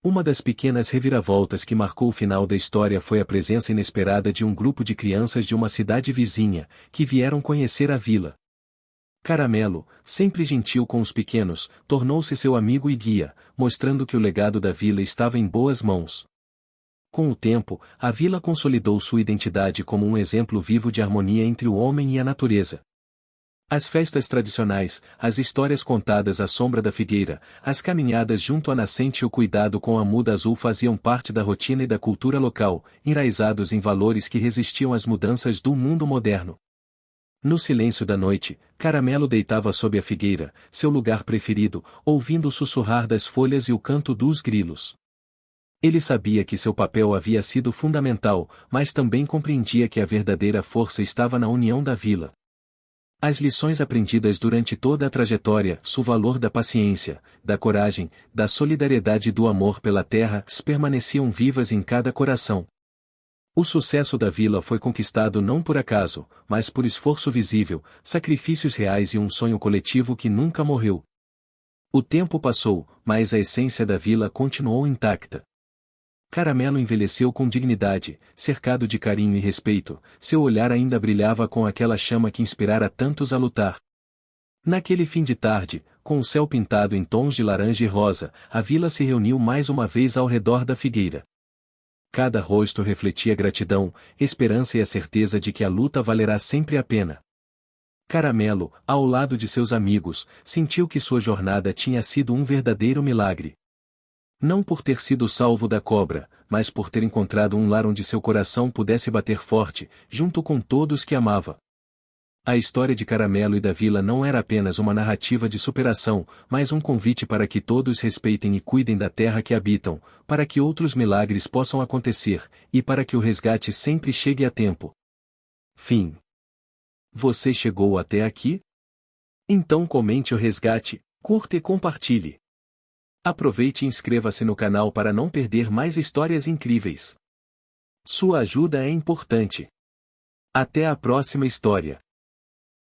Uma das pequenas reviravoltas que marcou o final da história foi a presença inesperada de um grupo de crianças de uma cidade vizinha, que vieram conhecer a vila. Caramelo, sempre gentil com os pequenos, tornou-se seu amigo e guia, mostrando que o legado da vila estava em boas mãos. Com o tempo, a vila consolidou sua identidade como um exemplo vivo de harmonia entre o homem e a natureza. As festas tradicionais, as histórias contadas à sombra da figueira, as caminhadas junto à nascente e o cuidado com a muda azul faziam parte da rotina e da cultura local, enraizados em valores que resistiam às mudanças do mundo moderno. No silêncio da noite, Caramelo deitava sob a figueira, seu lugar preferido, ouvindo o sussurrar das folhas e o canto dos grilos. Ele sabia que seu papel havia sido fundamental, mas também compreendia que a verdadeira força estava na união da vila. As lições aprendidas durante toda a trajetória, o valor da paciência, da coragem, da solidariedade e do amor pela terra, permaneciam vivas em cada coração. O sucesso da vila foi conquistado não por acaso, mas por esforço visível, sacrifícios reais e um sonho coletivo que nunca morreu. O tempo passou, mas a essência da vila continuou intacta. Caramelo envelheceu com dignidade, cercado de carinho e respeito, seu olhar ainda brilhava com aquela chama que inspirara tantos a lutar. Naquele fim de tarde, com o céu pintado em tons de laranja e rosa, a vila se reuniu mais uma vez ao redor da figueira. Cada rosto refletia gratidão, esperança e a certeza de que a luta valerá sempre a pena. Caramelo, ao lado de seus amigos, sentiu que sua jornada tinha sido um verdadeiro milagre. Não por ter sido salvo da cobra, mas por ter encontrado um lar onde seu coração pudesse bater forte, junto com todos que amava. A história de Caramelo e da vila não era apenas uma narrativa de superação, mas um convite para que todos respeitem e cuidem da terra que habitam, para que outros milagres possam acontecer, e para que o resgate sempre chegue a tempo. Fim. Você chegou até aqui? Então comente o resgate, curta e compartilhe. Aproveite e inscreva-se no canal para não perder mais histórias incríveis. Sua ajuda é importante. Até a próxima história.